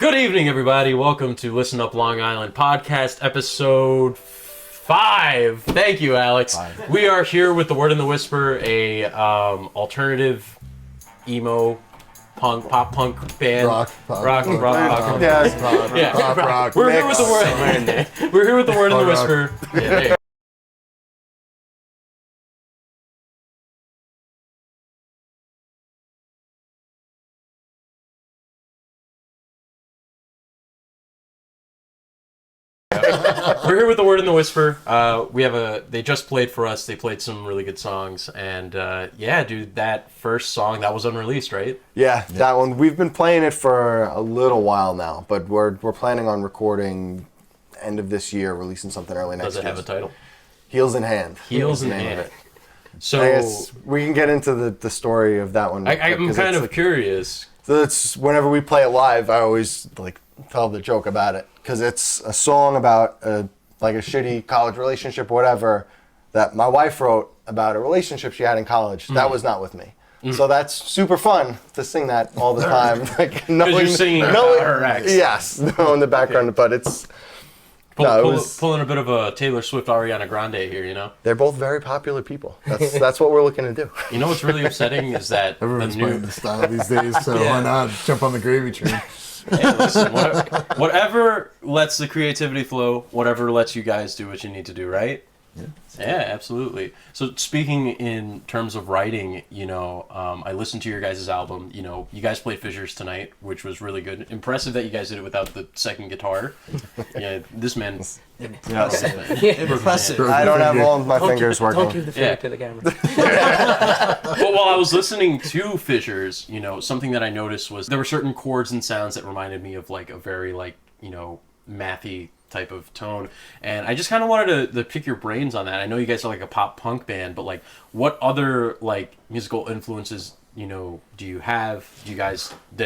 Good evening, everybody. Welcome to ListenUp Long Island Podcast, episode 5. Thank you, Alex. 5. We are here with The Word and the Whisper, a alternative emo pop punk band. Rock. Yeah. Rock. We're here with The Word. We're here with The Word and the Whisper. Yeah, there you go. We're here with The Word and the Whisper. They just played for us. They played some really good songs. And yeah, dude, that first song, that was unreleased, right? Yeah, that one. We've been playing it for a little while now, but we're planning on recording end of this year, releasing something early next year. Does it have a title? Heels in Hand. Heels is in the name Hand. of it. So I guess we can get into the story of that one. I'm kind of curious. So it's whenever we play it live, I always tell the joke about it because it's a song about a shitty college relationship, whatever, that my wife wrote about a relationship she had in college. That was not with me. So that's super fun to sing that all the time. Because you're singing about her ex. Yes, in the background, but it's pulling a bit of a Taylor Swift, Ariana Grande here, you know? They're both very popular people. That's what we're looking to do. You know what's really upsetting is that Everyone's playing this style these days, so why not jump on the gravy train? Hey, listen, whatever lets the creativity flow, whatever lets you guys do what you need to do, right? Yeah, absolutely. So speaking in terms of writing, I listened to your guys' album. You guys played Fissures tonight, which was really good. Impressive that you guys did it without the second guitar. Yeah, this man's impressive. I don't have all of my fingers working. Don't give the finger to the camera. But while I was listening to Fissures, something that I noticed was there were certain chords and sounds that reminded me of a very mathy type of tone, and I just kind of wanted to pick your brains on that. I know you guys are a pop punk band, but what other musical influences do you have? Did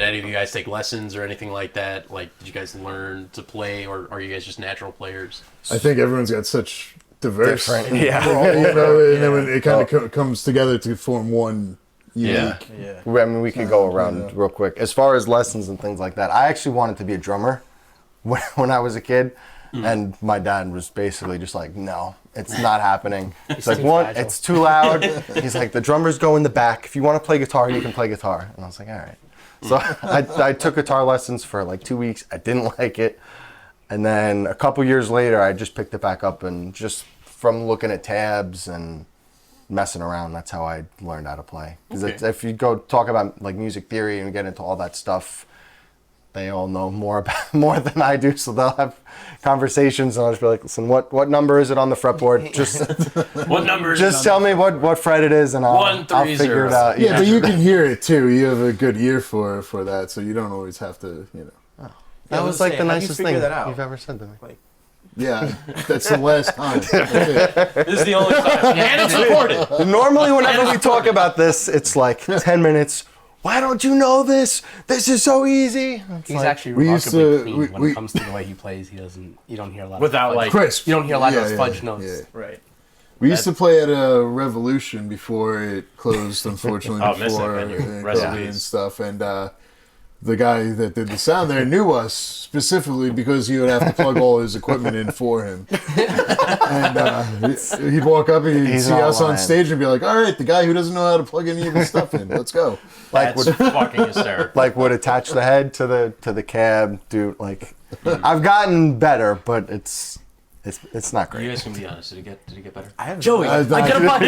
any of you guys take lessons or anything like that? Did you guys learn to play, or are you guys just natural players? I think everyone's got such diverse, and then when it kind of comes together to form one unique. Yeah. I mean, we could go around real quick. As far as lessons and things like that, I actually wanted to be a drummer when I was a kid. And my dad was basically just no, it's not happening. It's it's too loud. He's like, the drummers go in the back. If you want to play guitar, you can play guitar. And I was like, all right. So I took guitar lessons for 2 weeks. I didn't like it. And then a couple years later, I just picked it back up, and just from looking at tabs and messing around, that's how I learned how to play. Because if you go talk about music theory and get into all that stuff, they all know more than I do, so they'll have conversations, and I'll just be like, listen, what number is it on the fretboard? Just what number is just tell me what fret it is, and I'll figure it out. Yeah, but you can hear it too. You have a good ear for that, so you don't always have to, That was the nicest thing you've ever said to me. Yeah, that's the last time. This is the only time, and it's recorded. Normally, whenever we talk about this, it's 10 minutes. Why don't you know this? This is so easy. He's actually remarkably clean when it comes to the way he plays. You don't hear a lot of crisp. You don't hear a lot of those fudge notes. Yeah. Right. We used to play at a Revolution before it closed, unfortunately, before COVID and stuff. And the guy that did the sound there knew us specifically because he would have to plug all his equipment in for him. And he'd walk up and he'd see us on stage and be like, all right, the guy who doesn't know how to plug any of his stuff in, let's go. That's fucking hysterical. Would attach the head to the cab, dude. I've gotten better, but it's not great. You guys can be honest. Did it get better? Joey, I gotta buy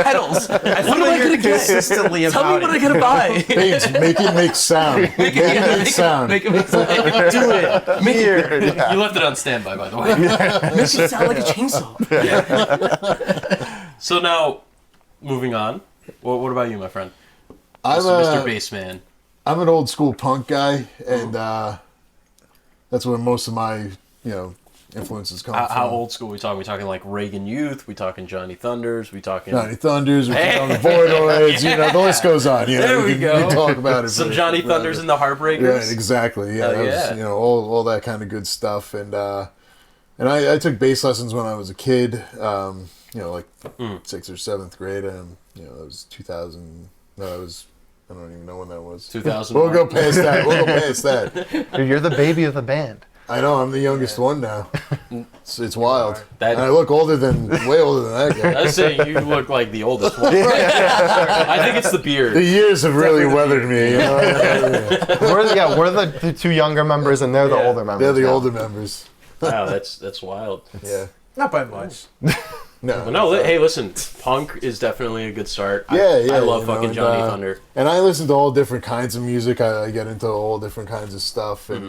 pedals. What am I gonna get? Consistently Tell me what I gotta buy. Bates, make it make sound. Make it make sound. Make it make sound. Do it. Make it. You left it on standby, by the way. Makes it sound like a chainsaw. So now, moving on. What about you, my friend? Mr. Bassman. I'm an old school punk guy, and that's where most of my influences come from. How old school are we talking? We talking Reagan Youth? We talking Johnny Thunders? We talking Johnny Thunders? We talking the Voidoids? The list goes on. There we go. We can talk about it. Some Johnny Thunders and the Heartbreakers. Yeah, exactly. Yeah, that was, all that kind of good stuff. And I took bass lessons when I was a kid. 6th or 7th grade. That was 2000. No, it was I don't even know when that was. 2000. We'll go past that. Dude, you're the baby of the band. I know, I'm the youngest one now. It's wild. That- And I look way older than that guy. I say you look like the oldest one. I think it's the beard. The years have really weathered me. You know? We're the two younger members, and they're the older members. They're the now. older members. Wow, that's wild. Yeah. Not by much. No. Well, no, hey, listen, punk is definitely a good start. Yeah, I love you know, fucking Johnny Thunder. And I listen to all different kinds of music. I get into all different kinds of stuff, and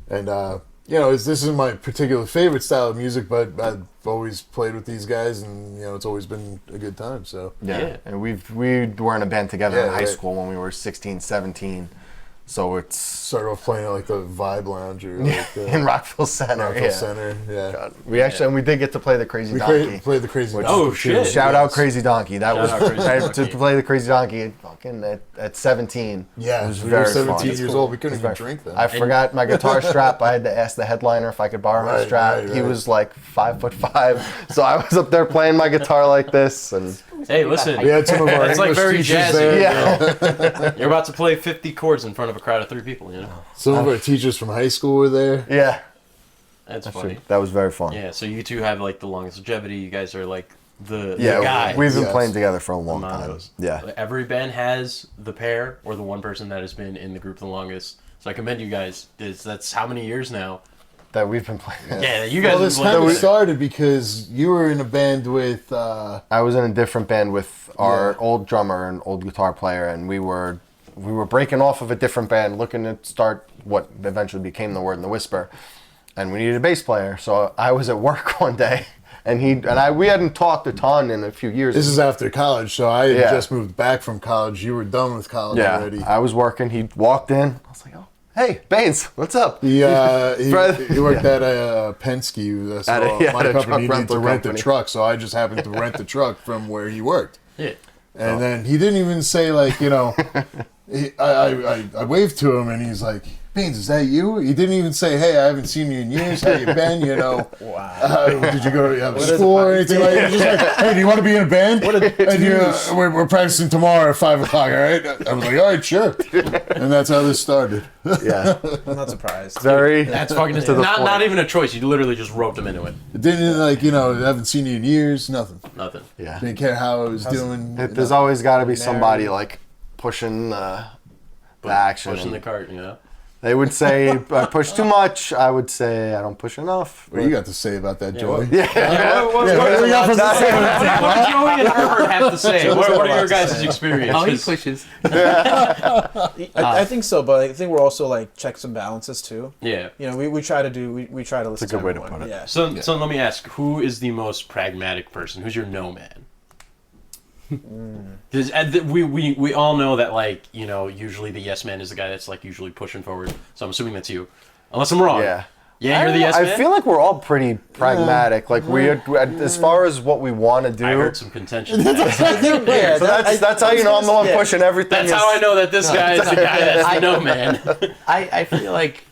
you know, this isn't my particular favorite style of music, but I've always played with these guys, and you know, it's always been a good time. So Yeah. And we were in a band together in high right. school when we were 16, 17. So it's started off playing at like the Vibe Lounge or like in Rockville Center. Rockville yeah. Center. Yeah. God. We actually and we did get to play the Crazy We Donkey. played the Crazy Donkey. Oh, too. shit. Shout out Crazy Donkey. That Shout out Crazy was Donkey. to play the Crazy Donkey fucking at 17. Yeah, It was we were very 17 fun. years old. We couldn't It even was very- drink then. I forgot my guitar strap. I had to ask the headliner if I could borrow my Right, strap. right, He right. was like 5'5", so I was up there playing my guitar like this, and Hey, listen, we had some of our it's like English very teachers jazzy. there. yeah, You're about to play 50 chords in front of a crowd of 3 people, you know? Some of our teachers from high school were there. yeah. That's funny. That was very fun. Yeah, so you two have like the longest longevity. You guys are like the Yeah, guys. we've been Yes. playing together for a long time. Montos. Yeah. Every band has the pair or the one person that has been in the group the longest. So I commend you guys. That's how many years now? That we've been playing. Yeah, you guys Well, have this been kind playing of together. started because you were in a band with. I was in a different band with our Yeah. old drummer and old guitar player, and we were breaking off of a different band, looking to start what eventually became the Word and the Whisper, and we needed a bass player. So I was at work one day, and we hadn't talked a ton in a few years. This is after college, so I had Yeah. just moved back from college. You were done with college already. I was working. He walked in. I was like, "Oh, hey, Baines, what's up?" He Brother- worked at Penske. So At a my truck company needed rental to rent company. the truck, so I just happened to rent the truck from where he worked. Yeah. And then he didn't even say, like, you know, I waved to him, and he's like, Beans, is that you? He didn't even say, hey, I haven't seen you in years. How you been? You know, did you go to school or anything like that? He's just like, hey, do you want to be in a band? And we're practicing tomorrow at 5 o'clock, all right? I was like, all right, sure. And that's how this started. Yeah, I'm not surprised. very. That's fucking to the not point. not even a choice. You literally just roped him into it. It didn't, like, you know, I haven't seen you in years, nothing. Nothing. Yeah, Didn't care how I was doing. there's always got to be somebody like pushing the action. Pushing the cart, you know. They would say I push too much. I would say I don't push enough. What do you got to say about that, Joey? What do Joey and Herbert have to say? What are your guys' experiences? Oh, he pushes. I think so, but I think we're also like checks and balances too. Yeah. You know, we try to listen. a good to way to everyone. put it. Yeah. So let me ask, who is the most pragmatic person? Who's your no man? Because we all know that, like, you know, usually the yes man is the guy that's like usually pushing forward. So I'm assuming that's you, unless I'm wrong. Yeah. Yeah, you're the yes man. I feel like we're all pretty pragmatic. Like as far as what we want to do. I heard some contention. So that's how you know I'm the one pushing everything. That's how I know that this guy is the guy that's the no man. I feel like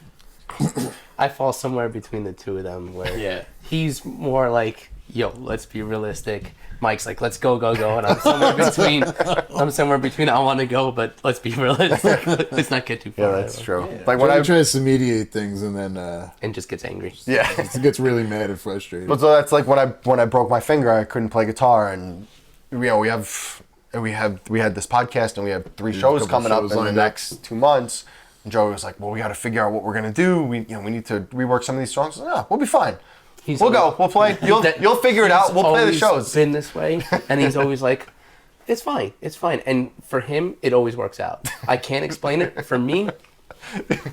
I fall somewhere between the two of them where Yeah. he's more like, yo, let's be realistic. Mike's like, let's go, and I'm somewhere between I want to go, but let's be realistic. Let's not get too far. Yeah, that's true. Like When when I tries to mediate things and then And just gets angry. gets really mad and frustrated. But so that's like when I broke my finger, I couldn't play guitar, and you know we had this podcast, and we have 3 shows couple coming up shows in the lined up. next 2 months. And Joey was like, "Well, we got to figure out what we're gonna do. We need to rework some of these songs. Yeah, we'll be fine. We'll go. We'll play. You'll figure it out. We'll play the He's shows." been this way, and he's always like, it's fine. And for him, it always works out. I can't explain it. For me,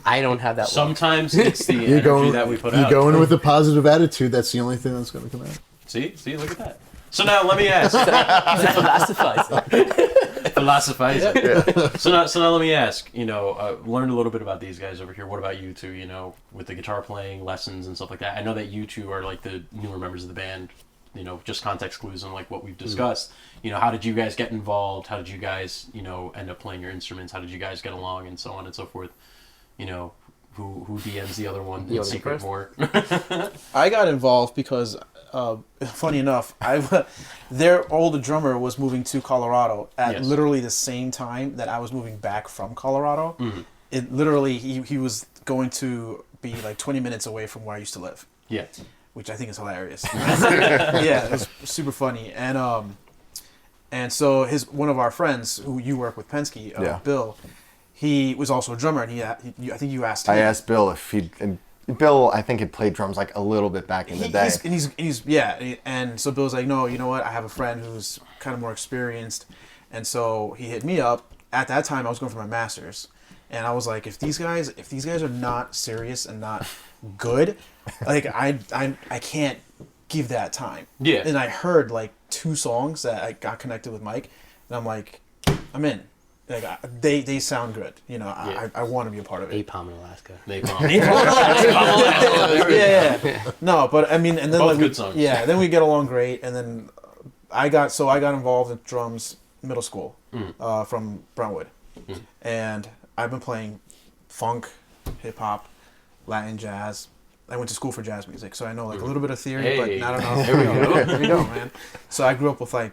I don't have that luck. Sometimes it's the energy that we put out. You go in with a positive attitude. That's the only thing that's going to come out. See, look at that. So now let me ask. He's a philosophizer. Philosophizer. So now let me ask. You know, learned a little bit about these guys over here. What about you two? You know, with the guitar playing lessons and stuff like that. I know that you two are like the newer members of the band. You know, just context clues on like what we've discussed. You know, how did you guys get involved? How did you guys, you know, end up playing your instruments? How did you guys get along, and so on and so forth? You know, who DMs the other one in wanna go secret first? more? I got involved because funny enough, their older drummer was moving to Colorado at literally the same time that I was moving back from Colorado. Mm-hmm. It literally he was going to be like 20 minutes away from where I used to live. Yeah, which I think is hilarious. Yeah, it was super funny. And so one of our friends who you work with, Penske, Bill, he was also a drummer, and I think you asked him. I asked Bill if Bill, I think, had played drums like a little bit back in the day. And so Bill's like, no, you know what? I have a friend who's kind of more experienced, and so he hit me up. At that time, I was going for my master's, and I was like, if these guys are not serious and not good, like I can't give that time. Yeah. And I heard like 2 songs that I got connected with Mike, and I'm like, I'm in. Like they sound good, you know. I want to be a part of it. Napalm in Alaska. Napalm. Yeah. No, but I mean, and then both good songs. Yeah, then we get along great, and then I got involved with drums middle school from Brentwood, and I've been playing funk, hip hop, Latin jazz. I went to school for jazz music, so I know like a little bit of theory, but I don't know. There we go. There we go, man. So I grew up with like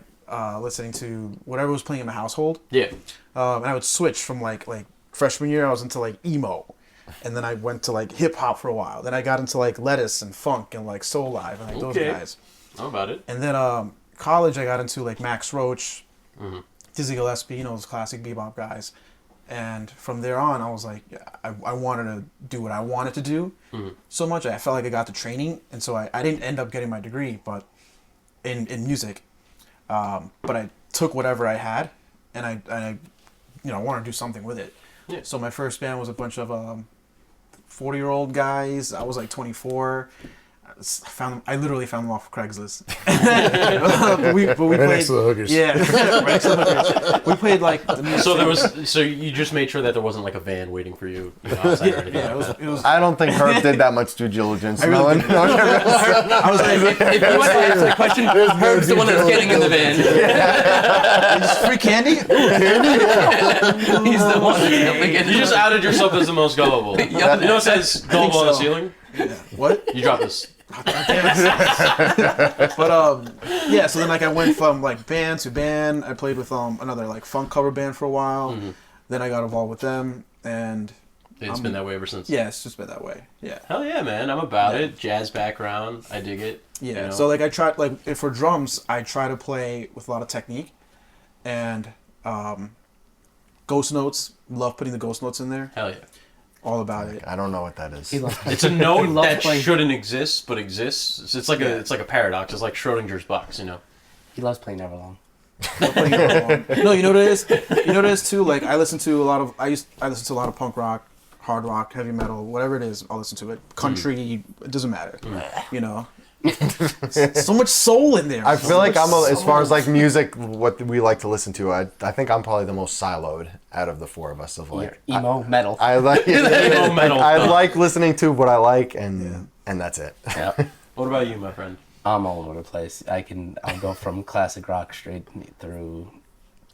listening to whatever was playing in the household. Yeah. And I would switch from like freshman year, I was into like emo, and then I went to like hip hop for a while. Then I got into like Lettuce and funk and like Soul Live and like those guys. How about it? And then college, I got into like Max Roach, Dizzy Gillespie, you know, those classic bebop guys. And from there on, I was like, I wanted to do what I wanted to do so much. I felt like I got the training, and so I didn't end up getting my degree, but in music. But I took whatever I had, and I wanted to do something with it. Yeah. So my first band was a bunch of 40-year-old guys. I was like 24. I literally found them off of Craigslist. but we right played next to the hookers. Yeah, right next to the hookers. We played like so you just made sure that there wasn't like a van waiting for you outside or anything. It was. I don't think Herb did that much due diligence. I was like, if you want to answer the question, Herb's the one that's getting in the van. Is free candy? Ooh, candy? He's the one. You just outed yourself as the most gullible. You know it says gullible on the ceiling? Yeah. What? You dropped this. But so then like I went from like band to band. I played with another like funk cover band for a while. Mm-hmm. Then I got involved with them, and it's been that way ever since. Yeah, it's just been that way. Yeah. Hell yeah, man! I'm about it. Jazz background, I dig it. Yeah. You know? So like I tried for drums, I try to play with a lot of technique, and ghost notes. Love putting the ghost notes in there. Hell yeah. All about it. I don't know what that is. It's a note that shouldn't exist, but exists. It's like a paradox. It's like Schrodinger's box, you know. He loves playing Everlong. No, you know what it is. You know what it is too. Like I listen to a lot of punk rock, hard rock, heavy metal, whatever it is. I'll listen to it. Country, it doesn't matter. You know. So much soul in there. I feel like as far as like music, what we like to listen to, I think I'm probably the most siloed out of the 4 of us. Of like emo metal. I like emo metal. I like listening to what I like, and that's it. Yeah. What about you, my friend? I'm all over the place. I'll go from classic rock straight through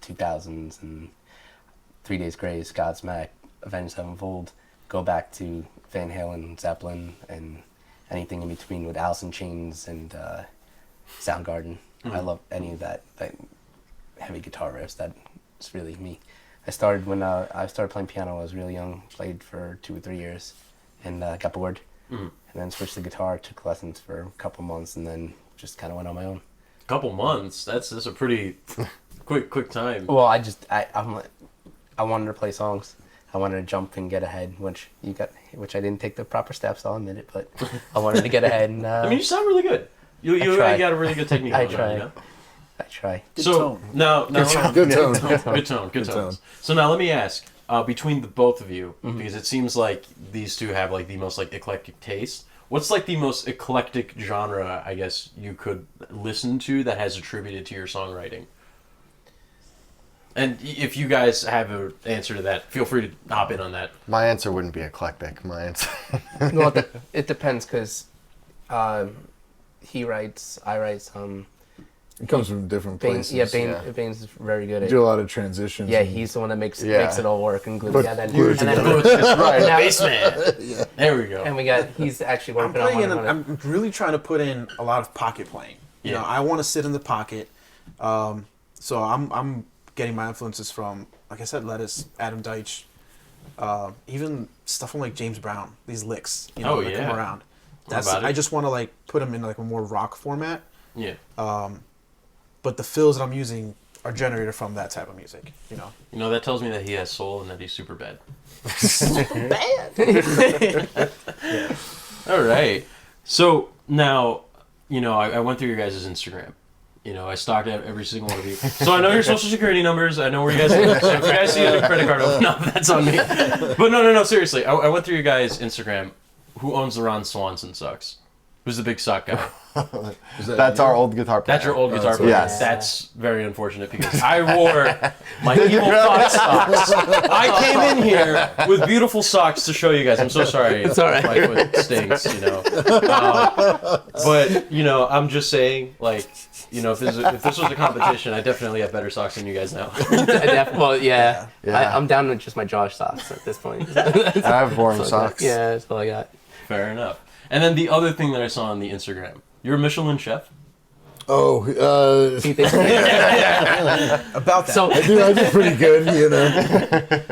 2000s and 3 Days Grace, Godsmack, Avenged Sevenfold. Go back to Van Halen, Zeppelin, and anything in between with Alice in Chains and Soundgarden. I love any of that heavy guitar riffs. That's really me. I started I started playing piano when I was really young. Played for 2 or 3 years, and got bored. And then switched to guitar. Took lessons for a couple months, and then just kind of went on my own. Couple months? That's a pretty quick time. Well, I wanted to play songs. I wanted to jump and get ahead, which I didn't take the proper steps. I'll admit it, but I wanted to get ahead. And I mean, you sound really good. You got a really good technique. I try. You know? I try. Good tone. Now, good tone. Good tone. So now let me ask, between the both of you, because it seems like these two have like the most like eclectic taste. What's like the most eclectic genre, I guess, you could listen to that has attributed to your songwriting? And if you guys have an answer to that, feel free to hop in on that. My answer wouldn't be eclectic. My answer. Well, it depends because he writes, I write some. It comes from different places. Bane's very good You at. do a lot of transitions. Yeah, he's the one that makes it all work and glue together. And glue then Right, bassman. There we go. And he's actually working on I'm really trying to put in a lot of pocket playing. You know, I want to sit in the pocket. So I'm getting my influences from, like I said, Lettuce, Adam Deitch, even stuff from like James Brown. These licks, that come around. I just want to like put them in like a more rock format. Yeah. But the fills that I'm using are generated from that type of music. That tells me that he has soul and that he's super bad. Yeah. All right. So now, I went through your guys' Instagram. I stalked out every single one of you. So I know your social security numbers. I know where you guys live. So if you guys see a credit card open up, that's on me. But no, seriously. I went through your guys' Instagram. Who owns the Ron Swanson socks? Who's the big sock guy? That's our old guitar player. That's your old guitar player. Yes. That's very unfortunate because I wore my evil fox socks. I came in here with beautiful socks to show you guys. I'm so sorry. It's all right. My foot stinks, but I'm just saying, like, if this was a competition, I definitely have better socks than you guys now. Yeah. I'm down to just my Josh socks at this point. I have boring socks. Yeah, that's all I got. Fair enough. And then the other thing that I saw on the Instagram, you're a Michelin chef. Oh, About that. So I do pretty good,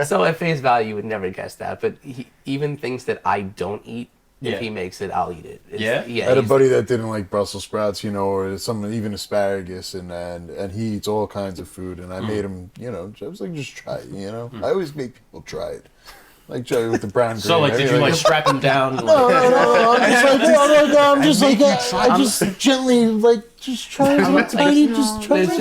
So at face value, you would never guess that. But even things that I don't eat, if he makes it, I'll eat it. Yeah? I had a buddy that didn't like Brussels sprouts, or even asparagus, and he eats all kinds of food. And I made him, I was like, just try it, I always make people try it. Like Joey with the brown grain. So, like, did you, strap him down? And, No, I'm just like, I just gently, just try it. Just try it.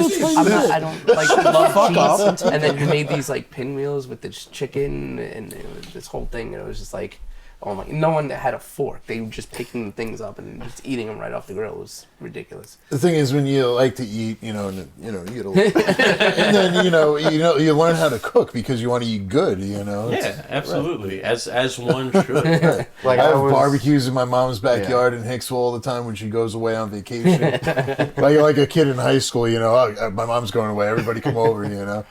I don't love cheese. And then you made these, pinwheels with this chicken and this whole thing. And it was just like, oh my, no one had a fork. They were just picking things up and just eating them right off the grill. It was ridiculous. The thing is, when you like to eat, you eat a lot. And then, you learn how to cook because you want to eat good, Yeah, absolutely. Right. As one should. Right. Like I have barbecues in my mom's backyard in Hicksville all the time when she goes away on vacation. like a kid in high school, my mom's going away, everybody come over, Yeah.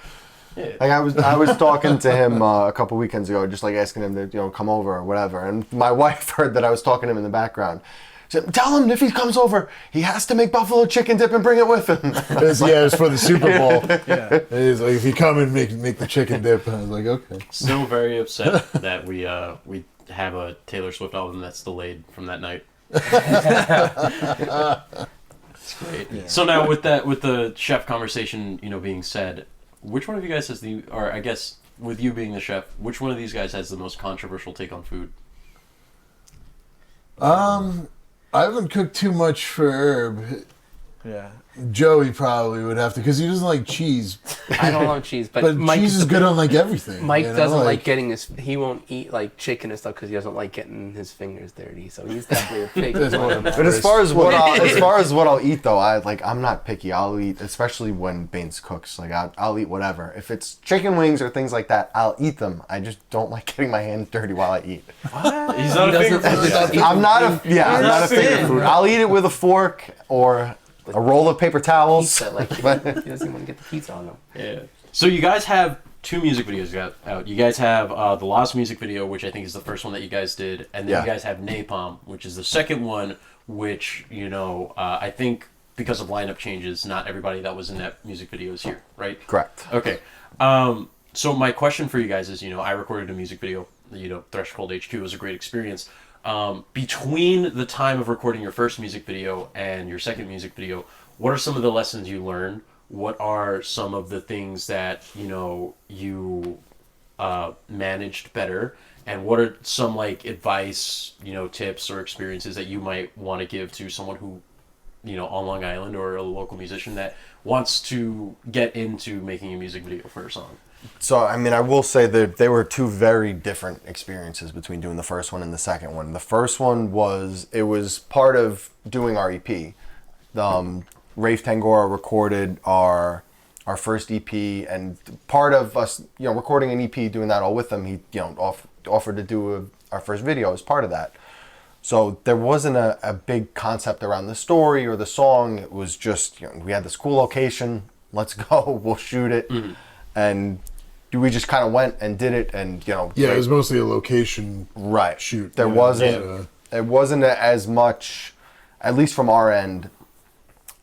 Like I was talking to him a couple weekends ago, just like asking him to come over or whatever. And my wife heard that I was talking to him in the background. She said, "Tell him if he comes over, he has to make buffalo chicken dip and bring it with him." It's for the Super Bowl. Yeah. It's like, if you come and make the chicken dip, and I was like, okay. Still very upset that we have a Taylor Swift album that's delayed from that night. It's great. Yeah. So now with the chef conversation, being said. Which one of you guys or I guess with you being the chef, which one of these guys has the most controversial take on food? I haven't cooked too much for Herb. Yeah. Joey probably would have to, because he doesn't like cheese. I don't love cheese, but Mike cheese is good on everything. Mike doesn't like getting he won't eat chicken and stuff because he doesn't like getting his fingers dirty. So he's definitely a pig. But as far as what I'll eat though, I'm not picky. I'll eat, especially when Baines cooks. I'll eat whatever. If it's chicken wings or things like that, I'll eat them. I just don't like getting my hands dirty while I eat. What? He's not a finger food guy. I'm not a finger food. I'll eat it with a fork or a roll of paper towels. Pizza, he doesn't want to get the pizza on them. Yeah. So you guys have 2 music videos out. You guys have the Lost music video, which I think is the first one that you guys did, and then you guys have Napalm, which is the second one, which I think because of lineup changes, not everybody that was in that music video is here, right? Correct. Okay. So my question for you guys is, I recorded a music video. Threshold H2 was a great experience. Between the time of recording your first music video and your second music video, what are some of the lessons you learned? What are some of the things that you managed better, and what are some advice, tips or experiences that you might want to give to someone who, on Long Island or a local musician that wants to get into making a music video for a song? So, I will say that they were 2 very different experiences between doing the first one and the second one. The first one was part of doing our EP. Rafe Tangora recorded our first EP, and part of us, recording an EP, doing that all with him, he, offered to do our first video as part of that. So there wasn't a big concept around the story or the song. It was just, we had this cool location. Let's go. We'll shoot it. And we just kind of went and did it. And, Yeah, it was mostly a location shoot. There wasn't, it wasn't as much, at least from our end,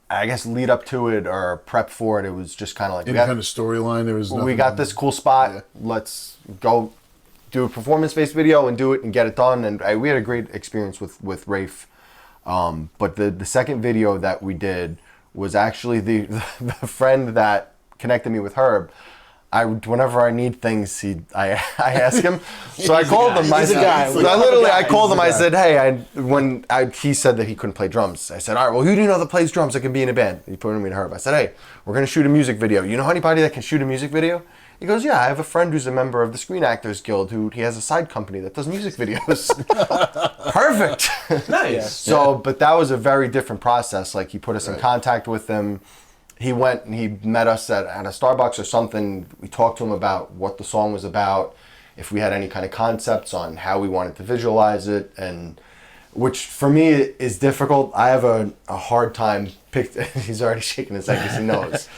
I guess lead up to it or prep for it. It was just kind of like... Any kind of storyline, there was nothing. We got this cool spot. Let's go do a performance-based video and do it and get it done. And we had a great experience with Rafe. But the second video that we did was actually the friend that connected me with Herb. Whenever I need things, I ask him. So I called him. I called him. I said, hey, he said that he couldn't play drums. I said, all right, well, who do you know that plays drums that can be in a band? He put me to Herb. I said, hey, we're going to shoot a music video. You know anybody that can shoot a music video? He goes, yeah, I have a friend who's a member of the Screen Actors Guild he has a side company that does music videos. Perfect. Nice. So, but that was a very different process. Like, he put us in contact with them. He went and he met us at a Starbucks or something. We talked to him about what the song was about, if we had any kind of concepts on how we wanted to visualize it, and which for me is difficult. I have a hard time he's already shaking his head because he knows.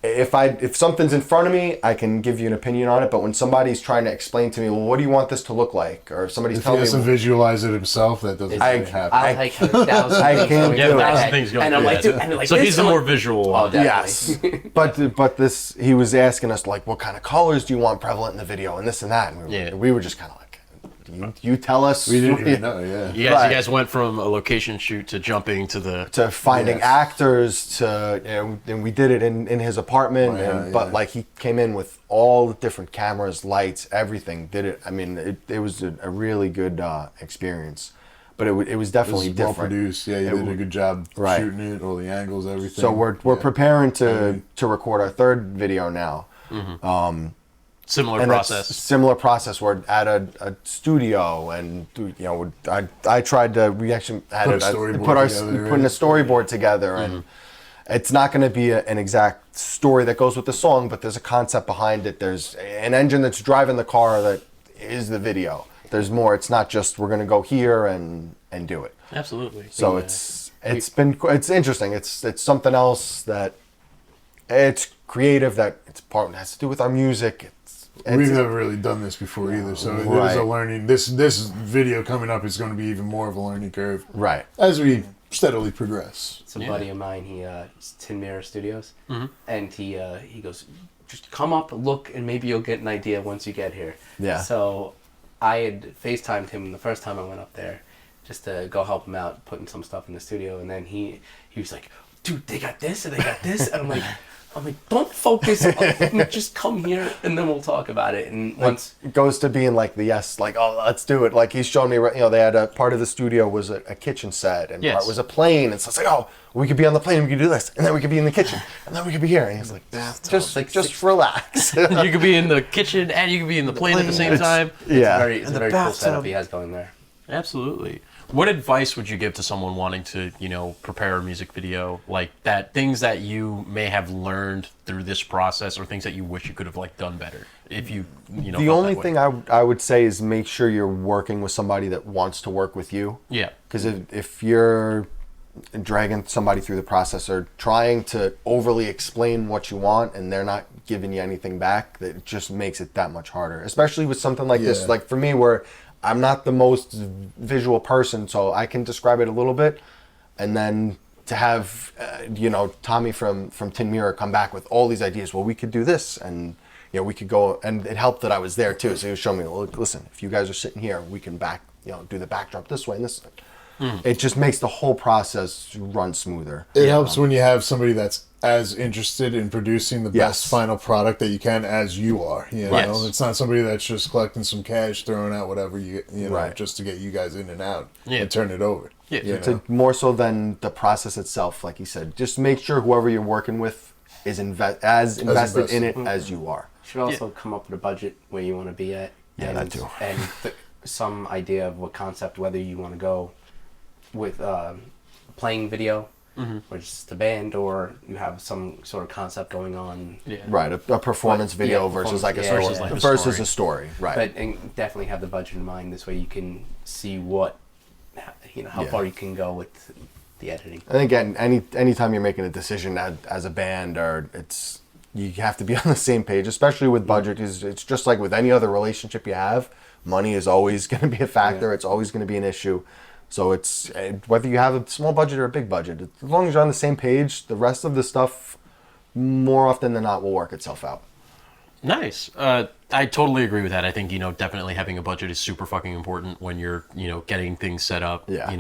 If something's in front of me, I can give you an opinion on it. But when somebody's trying to explain to me, well, what do you want this to look like? Or if somebody's telling me... If he doesn't visualize it himself, that doesn't happen. I can't do it. And I'm like, dude, and like so he's the more visual. Oh, yes. But this, he was asking us, like, what kind of colors do you want prevalent in the video? And this and that. And we were just kind of like, you tell us. We didn't even know, yeah. You guys went from a location shoot to jumping to finding actors to, and we did it in his apartment. But like, he came in with all the different cameras, lights, everything. Did it. I mean, it was a really good experience. But it was definitely different. Well produced. Yeah, you did a good job shooting it, all the angles, everything. So we're preparing to record our third video now. Similar process. We're at a studio, and I tried to. We actually had putting a storyboard together, and it's not going to be an exact story that goes with the song, but there's a concept behind it. There's an engine that's driving the car that is the video. There's more. It's not just we're going to go here and do it. Absolutely. So it's interesting. It's something else that it's creative. That has to do with our music. We've never really done this before either, so it is a learning. This video coming up is going to be even more of a learning curve, right? As we steadily progress. It's a buddy of mine. He's Tin Mirror Studios, and he goes, just come up, look, and maybe you'll get an idea once you get here. Yeah. So I had FaceTimed him the first time I went up there, just to go help him out putting some stuff in the studio, and then he was like, dude, they got this and they got this, and I'm like, don't focus. Just come here, and then we'll talk about it. And once it goes to being like let's do it. Like, he's showing me, they had a part of the studio was a kitchen set, and part was a plane. And so it's like, we could be on the plane, we could do this, and then we could be in the kitchen, and then we could be here. And he's like, just relax. You could be in the kitchen and you could be in the plane at the same time. It's a very cool setup he has going there. Absolutely. What advice would you give to someone wanting to, prepare a music video like that? Things that you may have learned through this process, or things that you wish you could have done better. If you the only thing I would say is make sure you're working with somebody that wants to work with you. Yeah. Because if you're dragging somebody through the process or trying to overly explain what you want and they're not giving you anything back, that it just makes it that much harder. Especially with something like this, like for me, where I'm not the most visual person, so I can describe it a little bit, and then to have Tommy from Tin Mirror come back with all these ideas. Well, we could do this, and we could go, and it helped that I was there too. So he was showing me, look, listen, if you guys are sitting here, we can do the backdrop this way and this. It just makes the whole process run smoother. It helps when you have somebody that's as interested in producing the best final product that you can as you are. It's not somebody that's just collecting some cash, throwing out whatever just to get you guys in and out and turn it over. It's more so than the process itself, like you said. Just make sure whoever you're working with is as invested in it as you are. You should also come up with a budget where you want to be at. Yeah, that too. And some idea of what concept, whether you want to go with playing video, or just a band, or you have some sort of concept going on. Yeah. Right, a performance video versus like a story. A story, right. And definitely have the budget in mind. This way you can see what how far you can go with the editing. And again, anytime you're making a decision as a band, you have to be on the same page, especially with budget. It's just like with any other relationship you have. Money is always going to be a factor. Yeah. It's always going to be an issue. So it's whether you have a small budget or a big budget, as long as you're on the same page, the rest of the stuff, more often than not, will work itself out. Nice. I totally agree with that. I think, definitely having a budget is super fucking important when you're, getting things set up. Yeah.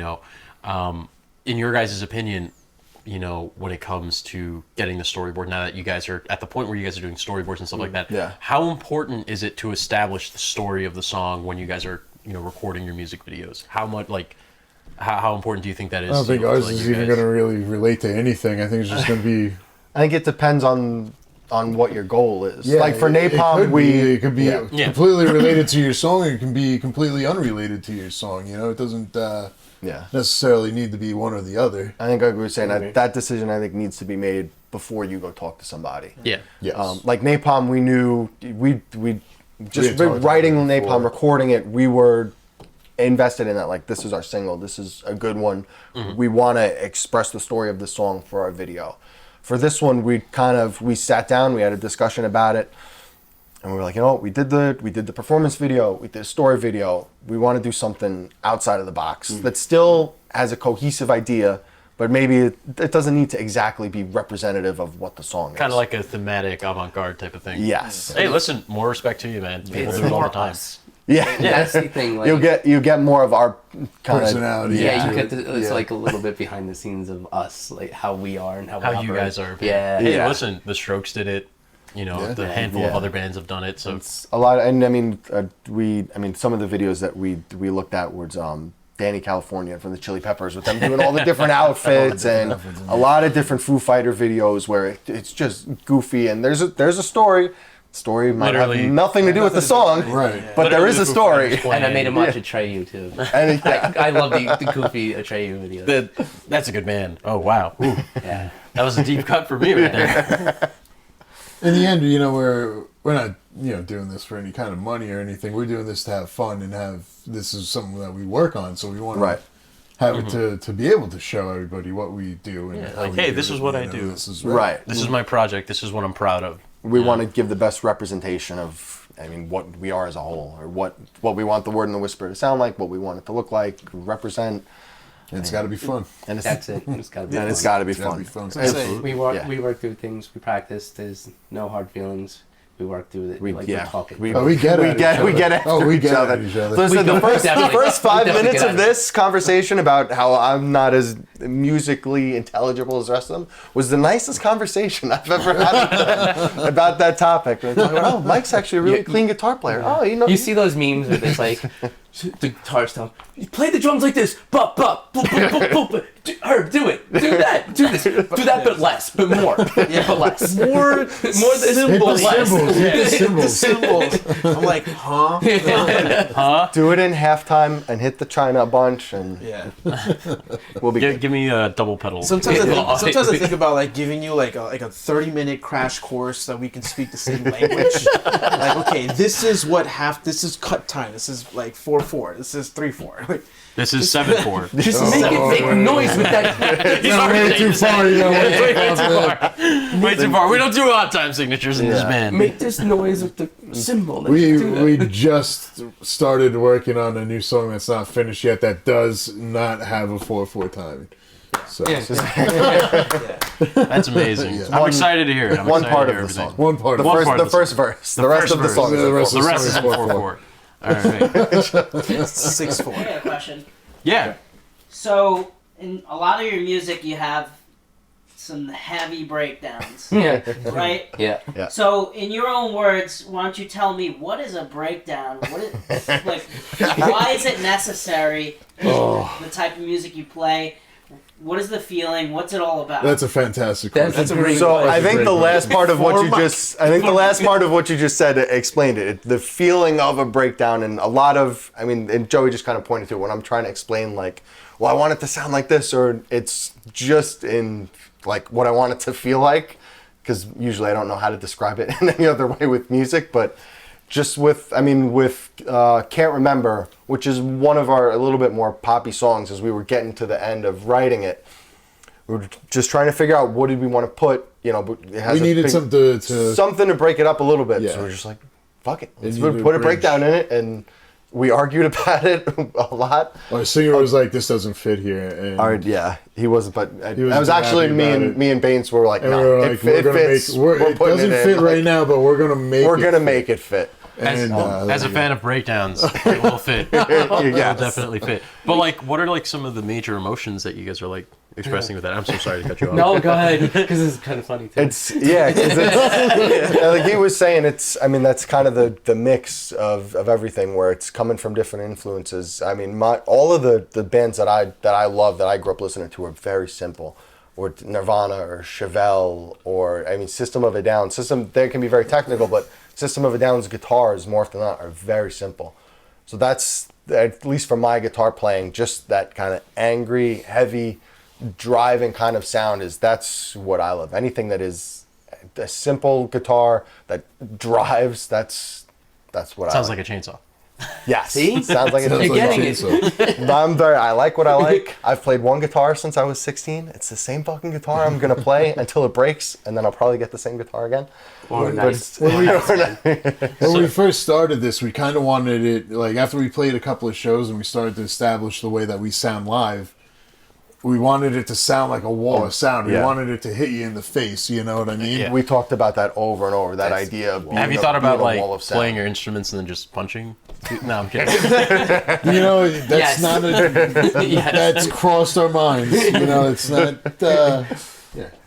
In your guys' opinion, when it comes to getting the storyboard, now that you guys are at the point where you guys are doing storyboards and stuff like that, how important is it to establish the story of the song when you guys are, recording your music videos? How much, how important do you think that is? I don't think ours is even going to really relate to anything. I think it's just going to be... I think it depends on what your goal is. Yeah, like for Napalm, it could be completely related to your song, or it can be completely unrelated to your song. It doesn't necessarily need to be one or the other. I think like we were saying, that decision I think needs to be made before you go talk to somebody. Yeah. Yes. Like Napalm, we knew we just writing Napalm, recording it, we were invested in that. Like, this is our single, this is a good one. Mm-hmm. We want to express the story of the song for our video. For this one, we sat down, we had a discussion about it, and we were like, we did the performance video, we did a story video. We want to do something outside of the box that still has a cohesive idea, but maybe it doesn't need to exactly be representative of what the song is. Kind of like a thematic avant-garde type of thing. Yes. Hey, listen, more respect to you, man. People do it all the time. Yeah, that's the thing. Like, you get more of our kind personality. You get it's like a little bit behind the scenes of us, like how we are and how you guys are. Yeah. Hey, listen, the Strokes did it. The handful of other bands have done it. So it's a lot. And I mean, some of the videos that we looked at was Danny California from the Chili Peppers, with them doing all the different outfits and a lot of different Foo Fighter videos where it's just goofy and there's a story. Story might have nothing to do with the song, right? But there is a story. And I made him watch Atreyu too. And I love the goofy Atreyu videos. That's a good band. Oh wow, ooh. Yeah, that was a deep cut for me right there. In the end, we're not doing this for any kind of money or anything. We're doing this to have fun and this is something that we work on. So we want to have it to be able to show everybody what we do and hey, this is what I do. This is This is my project. This is what I'm proud of. We want to give the best representation of, what we are as a whole, or what we want the Word and the Whisper to sound like, what we want it to look like, represent. And it's got to be fun. And that's it. It's got to be fun. It's got to be fun. We work through things. We practice. There's no hard feelings. We work through it. We're talking. We get it. We get each other. Listen, the first 5 minutes of this conversation about how I'm not as musically intelligible as the rest of them was the nicest conversation I've ever had about that topic. Like, Mike's actually a really clean guitar player. Oh, You see those memes where it's like the guitar stuff. You play the drums like this. Bop, bop, boop, boop, boop, boop. Herb, do it. Do that. Do this. Do that, but less. But more. Yeah, but less. More the symbols. The symbols. I'm like, huh? Huh? Do it in halftime and hit the China a bunch, and we'll be give me a double pedal. Sometimes I think about like giving you like a 30-minute crash course that we can speak the same language. Like, okay, this is cut time. This is like 4/4. This is 3/4. Like, this is 7/4. Just make noise with that. He's way too far. Way too far. We don't do odd time signatures in this band. Make this noise with the cymbal. We just started working on a new song that's not finished yet that does not have a 4/4 timing. So that's amazing. Yeah. I'm excited to hear it. One part of the song. The first verse. The rest of the song. The rest is 4/4. All right. 6/4. I got a question. Yeah. So, in a lot of your music, you have some heavy breakdowns. Yeah. Right? Yeah. So, in your own words, why don't you tell me, what is a breakdown? Why is it necessary? The type of music you play? What is the feeling? What's it all about? That's a fantastic question. That's a great So question. I think the last part of what you just said explained it. The feeling of a breakdown, and a lot of, and Joey just kind of pointed to it when I'm trying to explain, like, well, I want it to sound like this, or it's just in like what I want it to feel like, because usually I don't know how to describe it in any other way with music, but just with Can't Remember, which is one of our a little bit more poppy songs, as we were getting to the end of writing it, we were just trying to figure out what did we want to put, but it has we needed something to break it up a little bit. Yeah. So we're just like, fuck it, let's put a breakdown in it, and we argued about it a lot. Our singer was like, "This doesn't fit here." And he wasn't, but he was that was actually me and Baines were like, no, it fits. It doesn't fit right now, but we're gonna make it fit. And, as a fan of breakdowns, it will fit. It will definitely fit. But like, what are like some of the major emotions that you guys are like expressing with that? I'm so sorry to cut you off. No, go ahead, because it's kind of funny too. Like he was saying, that's kind of the mix of everything, where it's coming from different influences. I mean, all of the bands that I love, that I grew up listening to, are very simple. Or Nirvana or Chevelle, or System of a Down. They can be very technical, but System of a Down's guitars, more often than not, are very simple. So that's, at least for my guitar playing, just that kind of angry, heavy, driving kind of sound that's what I love. Anything that is a simple guitar that drives, that's what Sounds like a chainsaw. Yeah, see? Sounds like You're getting it. I like what I like. I've played one guitar since I was 16. It's the same fucking guitar I'm going to play until it breaks, and then I'll probably get the same guitar again. When we first started this, we kind of wanted it, like, after we played a couple of shows and we started to establish the way that we sound live, we wanted it to sound like a wall of sound. We wanted it to hit you in the face, you know what I mean? Yeah. We talked about that over and over, that idea of being Have you thought about being a like wall of sound. playing your instruments and then just punching? No, I'm kidding. That's not that's crossed our minds. It's not.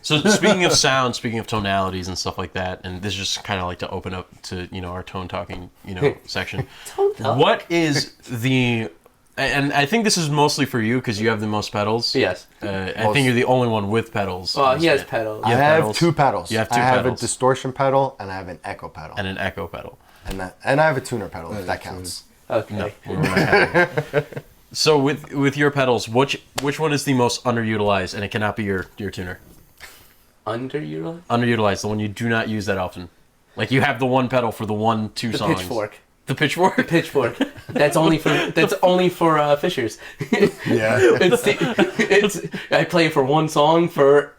So speaking of sound, speaking of tonalities and stuff like that, and this is just kind of like to open up to our tone talking section. What is the and I think this is mostly for you because you have the most pedals. Yes. I think you're the only one with pedals. Well, he has pedals. I have two pedals. You have two pedals. I have pedals. a distortion pedal and I have an echo pedal. And an echo pedal. And I have a tuner pedal, if that counts. Okay. No, we're not having it. So with your pedals, which one is the most underutilized, and it cannot be your tuner? Underutilized? Underutilized, the one you do not use that often. Like you have the one pedal for the 1-2 songs. Pitchfork. The pitchfork? The pitchfork. That's only for Fishers. Yeah. I play for one song for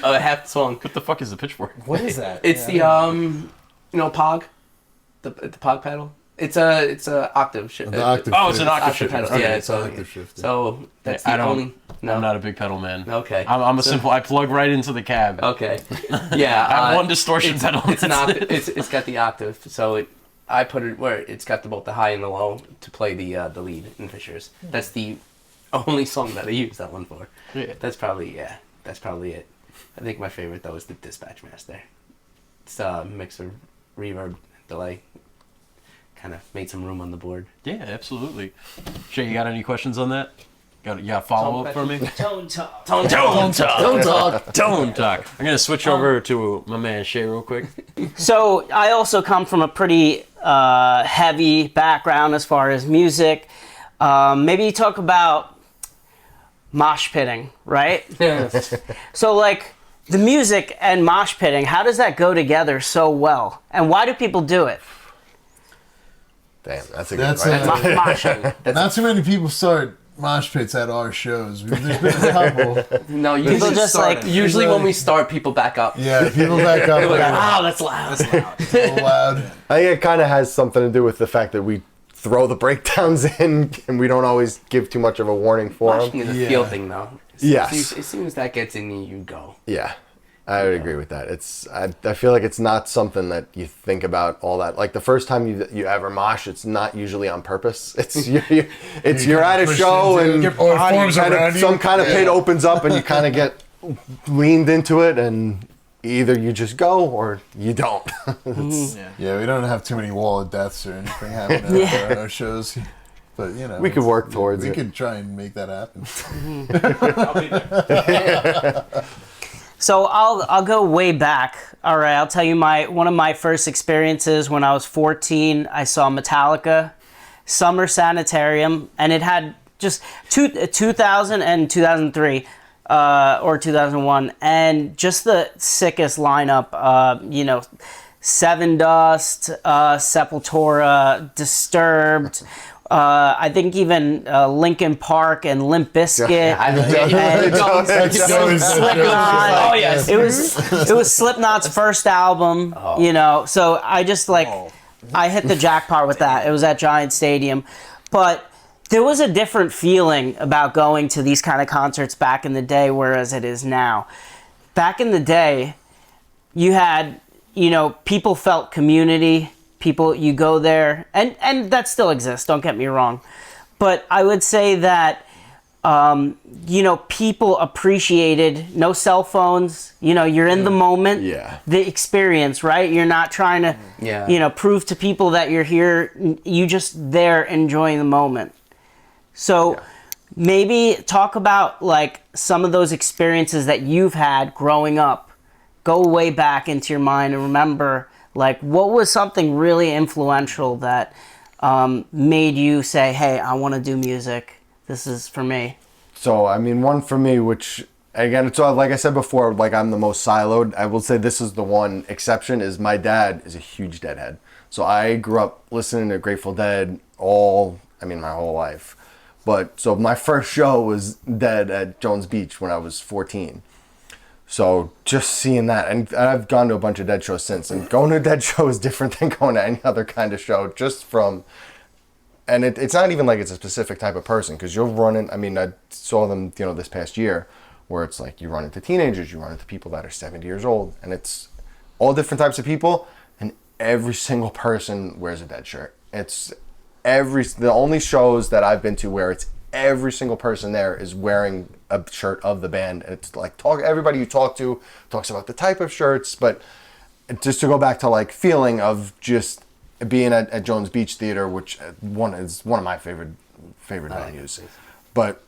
half the song. What the fuck is the pitchfork? What is that? It's the Pog, the Pog pedal. It's a octave shift. The octave it's an octave shift. pedal. Okay. Yeah, it's octave shift. So that's I the don't- only. No. I'm not a big pedal man. Okay. I'm a simple. I plug right into the cab. Okay. Yeah. I have one distortion pedal. It's an octave. It's got the octave. So I put it where it's got both the high and the low to play the lead in Fishers. That's the only song that I use that one for. Yeah. That's probably it. I think my favorite though is the Dispatch Master. It's a mixer, reverb, delay. Kind of made some room on the board. Yeah, absolutely. Shay, you got any questions on that? Got a follow up for me? Tone talk. Tone talk. Tone talk. I'm gonna switch over to my man Shay real quick. So I also come from a pretty heavy background as far as music. Maybe you talk about mosh pitting, right? Yeah. So like the music and mosh pitting, how does that go together so well? And why do people do it? Damn, that's a good That's question. Moshing. Not too many people start mosh pits at our shows. There's been a couple. No, People just like usually when we start, people back up. Yeah, people back up. like, oh, that's loud. It's a little loud. I think it kind of has something to do with the fact that we throw the breakdowns in and we don't always give too much of a warning for Moshing them. is a feel thing, though. Yes. As soon as that gets in you, you go. Yeah, I would agree with that. I feel like it's not something that you think about all that. Like the first time you ever mosh, it's not usually on purpose. You're at a show and some kind of pit opens up and you kind of get leaned into it, and either you just go or you don't. Yeah, we don't have too many wall of deaths or anything happening at our shows. But we could work towards it. it. We could try and make that happen. I'll be there. So I'll go way back. All right, I'll tell you one of my first experiences when I was 14. I saw Metallica, Summer Sanitarium, and it had just 2000 and 2003 or 2001, and just the sickest lineup. Seven Dust, Sepultura, Disturbed. I think even Linkin Park and Limp Bizkit. Slipknot. Oh yes, It was Slipknot's first album. You know, so I just I hit the jackpot with that. It was at Giant Stadium, but there was a different feeling about going to these kind of concerts back in the day, whereas it is now. Back in the day, you had, you know, people felt community. People, you go there, and that still exists, don't get me wrong. But I would say that, you know, people appreciated no cell phones. You know, you're in the moment, the experience, right? You're not trying to, you know, prove to people that you're here. You just there enjoying the moment. So maybe talk about, like, some of those experiences that you've had growing up. Go way back into your mind and remember, like, what was something really influential that made you say, hey, I want to do music. This is for me. So, I mean, one for me, which, again, it's all, like I said before, like, I'm the most siloed. I will say this is the one exception, is my dad is a huge Deadhead. So I grew up listening to Grateful Dead my whole life. But, so my first show was Dead at Jones Beach when I was 14. So just seeing that, and I've gone to a bunch of Dead shows since, and going to a Dead show is different than going to any other kind of show, just from, and it's not even like it's a specific type of person, because you'll run in, I mean, I saw them, you know, this past year, where it's like you run into teenagers, you run into people that are 70 years old, and it's all different types of people, and every single person wears a Dead shirt. It's the only shows that I've been to where it's every single person there is wearing a shirt of the band. And it's like everybody you talk to talks about the type of shirts, but just to go back to like feeling of just being at Jones Beach Theater, which is one of my favorite venues. But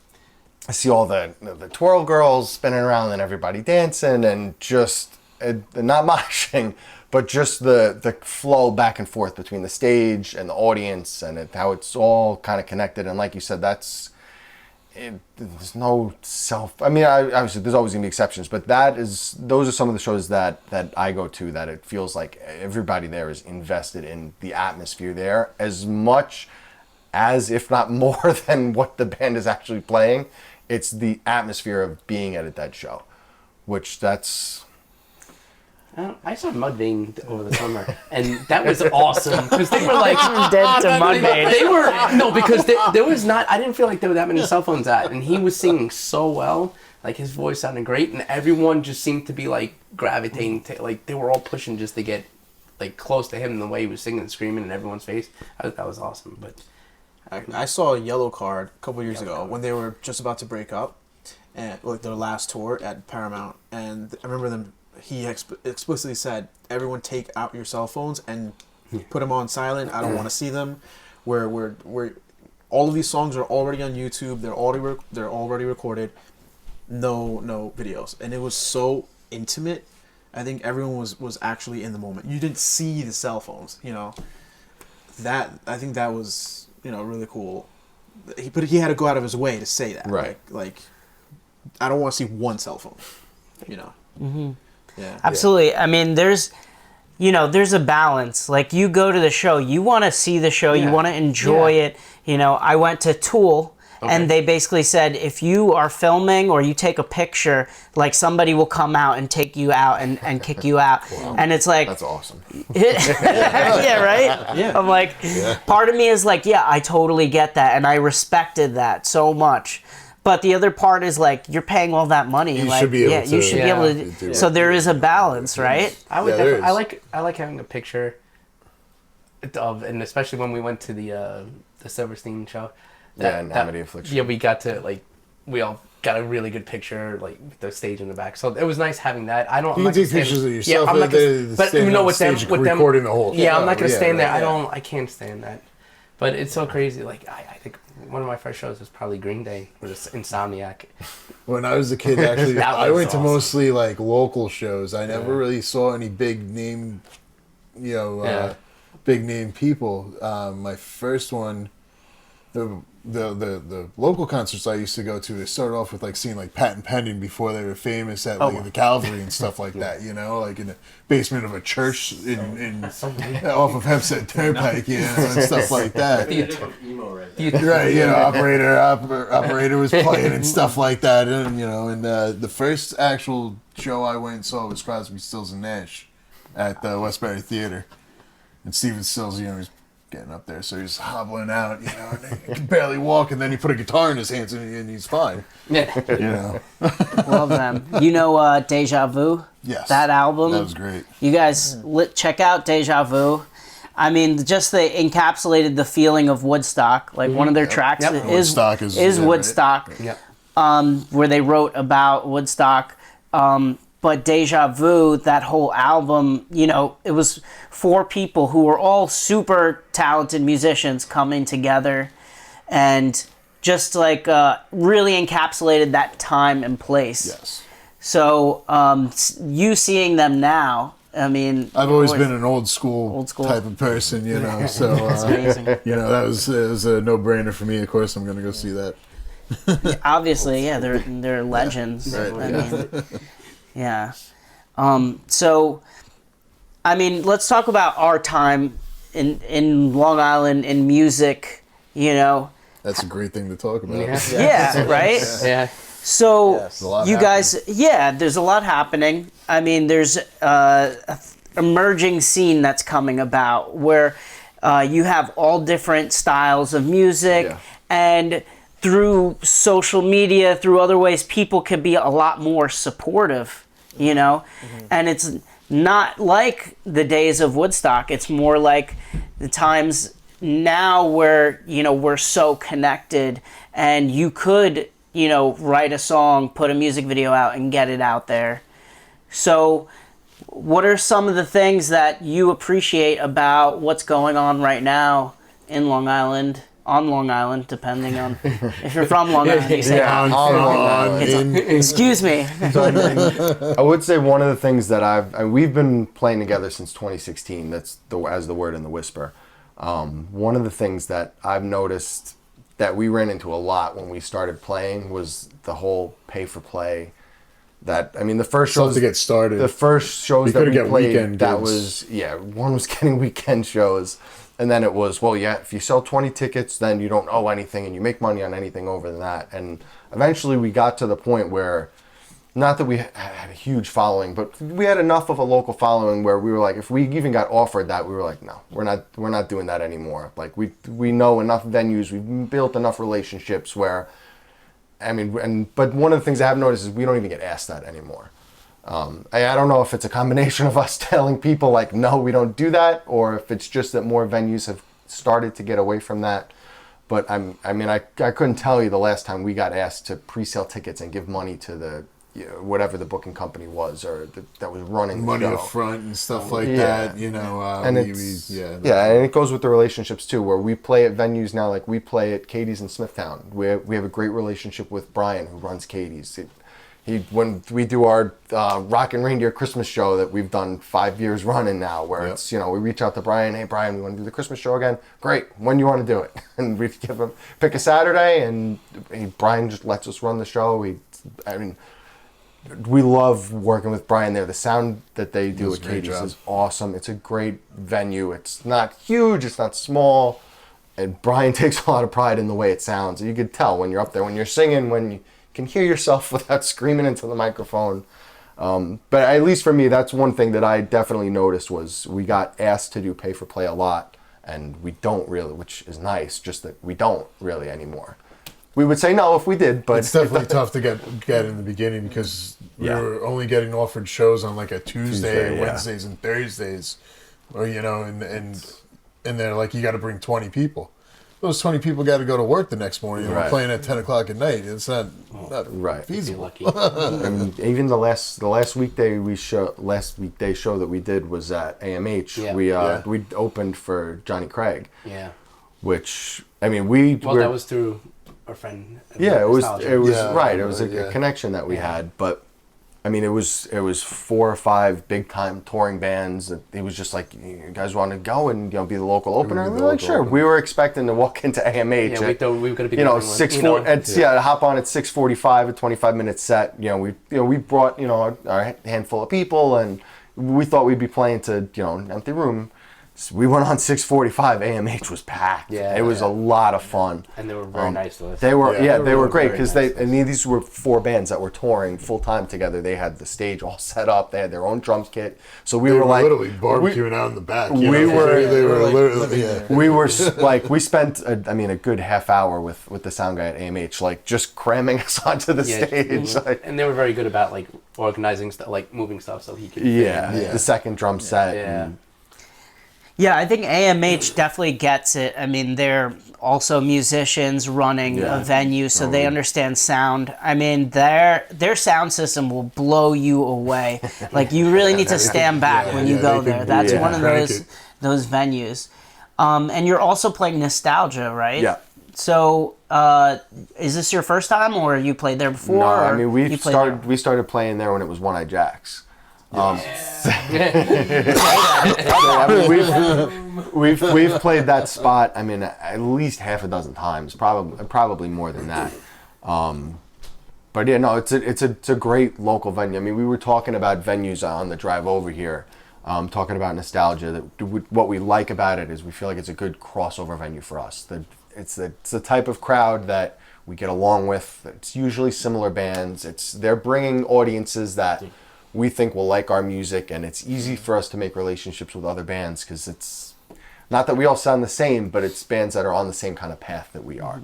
I see all the twirl girls spinning around and everybody dancing and just not moshing, but just the flow back and forth between the stage and the audience and how it's all kind of connected. And like you said, there's no obviously there's always gonna be exceptions, but those are some of the shows that I go to that it feels like everybody there is invested in the atmosphere there as much as, if not more than what the band is actually playing. It's the atmosphere of being at a Dead show, which I saw Mudvayne over the summer, and that was awesome because they were like Dead to Mudvayne. They were because there was not. I didn't feel like there were that many cell phones at, and he was singing so well. Like his voice sounded great, and everyone just seemed to be like gravitating to, like, they were all pushing just to get like close to him. And the way he was singing and screaming in everyone's face, that was awesome. But I saw a Yellow Card a couple years ago when they were just about to break up, and like their last tour at Paramount, and I remember them. He explicitly said, everyone take out your cell phones and put them on silent. I don't want to see them. We're all of these songs are already on YouTube. They're already recorded. No videos. And it was so intimate. I think everyone was actually in the moment. You didn't see the cell phones, you know. I think that was, you know, really cool. He had to go out of his way to say that. Right. Like I don't want to see one cell phone, you know. Mm-hmm. Yeah. Absolutely. Yeah. I mean, there's a balance. Like, you go to the show, you want to see the show, you want to enjoy it. You know, I went to Tool, and they basically said, if you are filming or you take a picture, like, somebody will come out and take you out and kick you out. Wow. And it's like... That's awesome. Yeah, right? Yeah. I'm like, part of me is like, yeah, I totally get that, and I respected that so much. But the other part is, like, you're paying all that money. You should be able to. You should be able to. So there is a balance, right? I would definitely. I like having a picture of, and especially when we went to the Silverstein show. Amity Affliction. Yeah, we all got a really good picture, like with the stage in the back. So it was nice having that. You can take pictures of yourself. Yeah, I'm not gonna, but you know, with them recording the whole. Yeah, I'm not gonna stand there. I can't stand that. But it's so crazy. Like I think one of my first shows was probably Green Day or just Insomniac. When I was a kid, actually, I went to mostly like local shows. I never really saw any big name, big name people. My first one, the local concerts I used to go to, they started off with like seeing like Pat and Pending before they were famous at like the Calvary and stuff like that, you know, like in the basement of a church in off of Hempstead Turnpike, you know, and stuff like that. Right, you know, operator was playing and stuff like that, and you know, and the first actual show I went and saw was Crosby, Stills and Nash at the Westbury Theater, and Steven Stills, you know, he's getting up there, so he's hobbling out, you know, and he can barely walk, and then he put a guitar in his hands, and he's fine. Yeah, you know. Love them. You know, Deja Vu. Yes, that album. That was great. You guys check out Deja Vu. I mean, just they encapsulated the feeling of Woodstock. Like one of their tracks is Woodstock. Right? Yep. Where they wrote about Woodstock. But Deja Vu, that whole album, you know, it was 4 people who were all super talented musicians coming together and just like really encapsulated that time and place. Yes. So you seeing them now, I mean, I've always been an old school type of person, you know. So that's amazing. You know, it was a no-brainer for me. Of course, I'm going to go see that. Obviously, yeah, they're legends. Right, I mean, yeah. So, I mean, let's talk about our time in Long Island in music. You know, that's a great thing to talk about. Yeah, right. Yeah. So you guys, there's a lot happening. I mean, there's a emerging scene that's coming about where you have all different styles of music, and through social media, through other ways, people can be a lot more supportive, you know? And it's not like the days of Woodstock. It's more like the times now where, you know, we're so connected and you could, you know, write a song, put a music video out and get it out there. So what are some of the things that you appreciate about what's going on right now in Long Island? On Long Island, depending on if you're from Long Island. You say on Long Island. Excuse me. So I would say one of the things that we've been playing together since 2016. That's as the word in the whisper. One of the things that I've noticed that we ran into a lot when we started playing was the whole pay for play. That, I mean, the first shows to get started. The first shows that we played, that gigs. was one was getting weekend shows. And then it was, well, yeah, if you sell 20 tickets, then you don't owe anything and you make money on anything over that. And eventually we got to the point where, not that we had a huge following, but we had enough of a local following where we were like, if we even got offered that, we were like, no, we're not doing that anymore. Like we know enough venues, we've built enough relationships where, I mean, but one of the things I have noticed is we don't even get asked that anymore. I don't know if it's a combination of us telling people like, no, we don't do that, or if it's just that more venues have started to get away from that. But I couldn't tell you the last time we got asked to pre-sale tickets and give money to the, you know, whatever the booking company was or that was running money the show. up front and stuff like that, you know. And and it goes with the relationships too, where we play at venues now, like we play at Katie's in Smithtown. We have a great relationship with Brian, who runs Katie's. When we do our Rockin' Reindeer Christmas show that we've done 5 years running now, where it's, you know, we reach out to Brian, hey Brian, we want to do the Christmas show again. Great, when do you want to do it? And we pick a Saturday, and Brian just lets us run the show. We love working with Brian there. The sound that they do at Katie's is awesome. It's a great venue. It's not huge, it's not small, and Brian takes a lot of pride in the way it sounds. You could tell when you're up there, when you're singing, when you can hear yourself without screaming into the microphone. But at least for me, that's one thing that I definitely noticed was we got asked to do pay for play a lot, and we don't really, which is nice, just that we don't really anymore. We would say no if we did, but it's definitely tough to get in the beginning because we were only getting offered shows on like a Tuesday Wednesdays and Thursdays, or you know, and they're like, you got to bring 20 people. Those 20 people got to go to work the next morning. We're playing at 10 o'clock at night. It's not feasible. I mean, even the last weekday show that we did was at AMH. Yeah. We opened for Johnny Craig. Yeah. Which, I mean, that was through our friend. Yeah, it was right. It was a connection that we had, but I mean, it was 4 or 5 big time touring bands. It was just like, you guys want to go and be the local opener? And we were like, sure. We were expecting to walk into AMH. Yeah, we thought we were going to be 6:40. Hop on at 6:45, a 25-minute set. We brought our handful of people, and we thought we'd be playing to an empty room. So we went on 6:45. AMH was packed. Yeah, it was a lot of fun. And they were very nice to us. They were great because these were 4 bands that were touring full time together. They had the stage all set up. They had their own drum kit. So we were like literally barbecuing out in the back. We spent a good half hour with the sound guy at AMH, like just cramming us onto the stage. And they were very good about like organizing stuff, like moving stuff so he could. The second drum set. Yeah, I think AMH definitely gets it. I mean, they're also musicians running a venue, so they understand sound. I mean, their sound system will blow you away. Like, you really need to stand back when you go there. That's one of those venues. And you're also playing Nostalgia, right? Yeah. So, is this your first time, or you played there before? No, I mean, we started playing there when it was One Eye Jacks. We've played that spot. I mean, at least half a dozen times, probably more than that. But yeah, no, it's a great local venue. I mean, we were talking about venues on the drive over here, talking about Nostalgia. What we like about it is we feel like it's a good crossover venue for us. It's the type of crowd that we get along with. It's usually similar bands. They're bringing audiences that we think will like our music, and it's easy for us to make relationships with other bands because it's not that we all sound the same, but it's bands that are on the same kind of path that we are.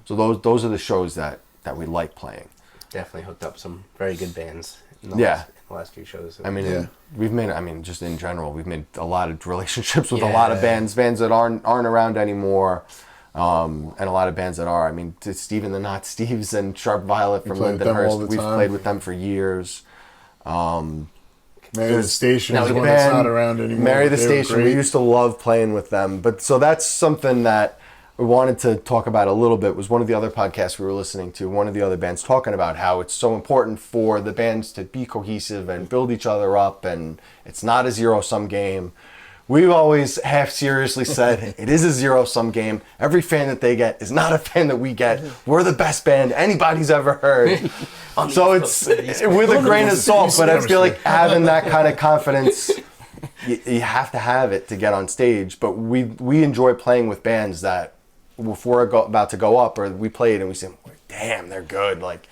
So those are the shows that we like playing. Definitely hooked up some very good bands in the last few shows. I mean, just in general, we've made a lot of relationships with a lot of bands that aren't around anymore. And a lot of bands that are. I mean, Steve and the Not Steves and Sharp Violet from Lindenhurst. We've played with them for years. Mary the Station is one that's not around anymore. Mary the Station, we used to love playing with them. But so that's something that we wanted to talk about a little bit. Was one of the other podcasts we were listening to, one of the other bands talking about how it's so important for the bands to be cohesive and build each other up, and it's not a zero-sum game. We've always half-seriously said, it is a zero-sum game. Every fan that they get is not a fan that we get. We're the best band anybody's ever heard. So it's with a grain of salt, but I feel like having that kind of confidence, you have to have it to get on stage. But we enjoy playing with bands that, if we're about to go up, or we played and we say, damn, they're good. Like,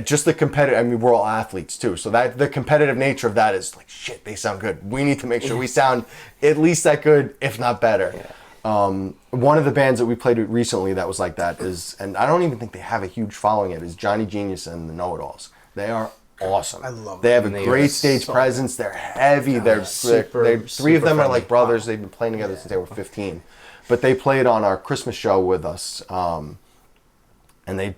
just the competitive, I mean, we're all athletes too, so that the competitive nature of that is like, shit, they sound good. We need to make sure we sound at least that good, if not better. One of the bands that we played with recently that was like that is, and I don't even think they have a huge following yet, is Johnny Genius and the Know-It-Alls. They are awesome. I love them. They have a great stage presence. They're heavy. They're 3 of them are like brothers. They've been playing together since they were 15. But they played on our Christmas show with us, and they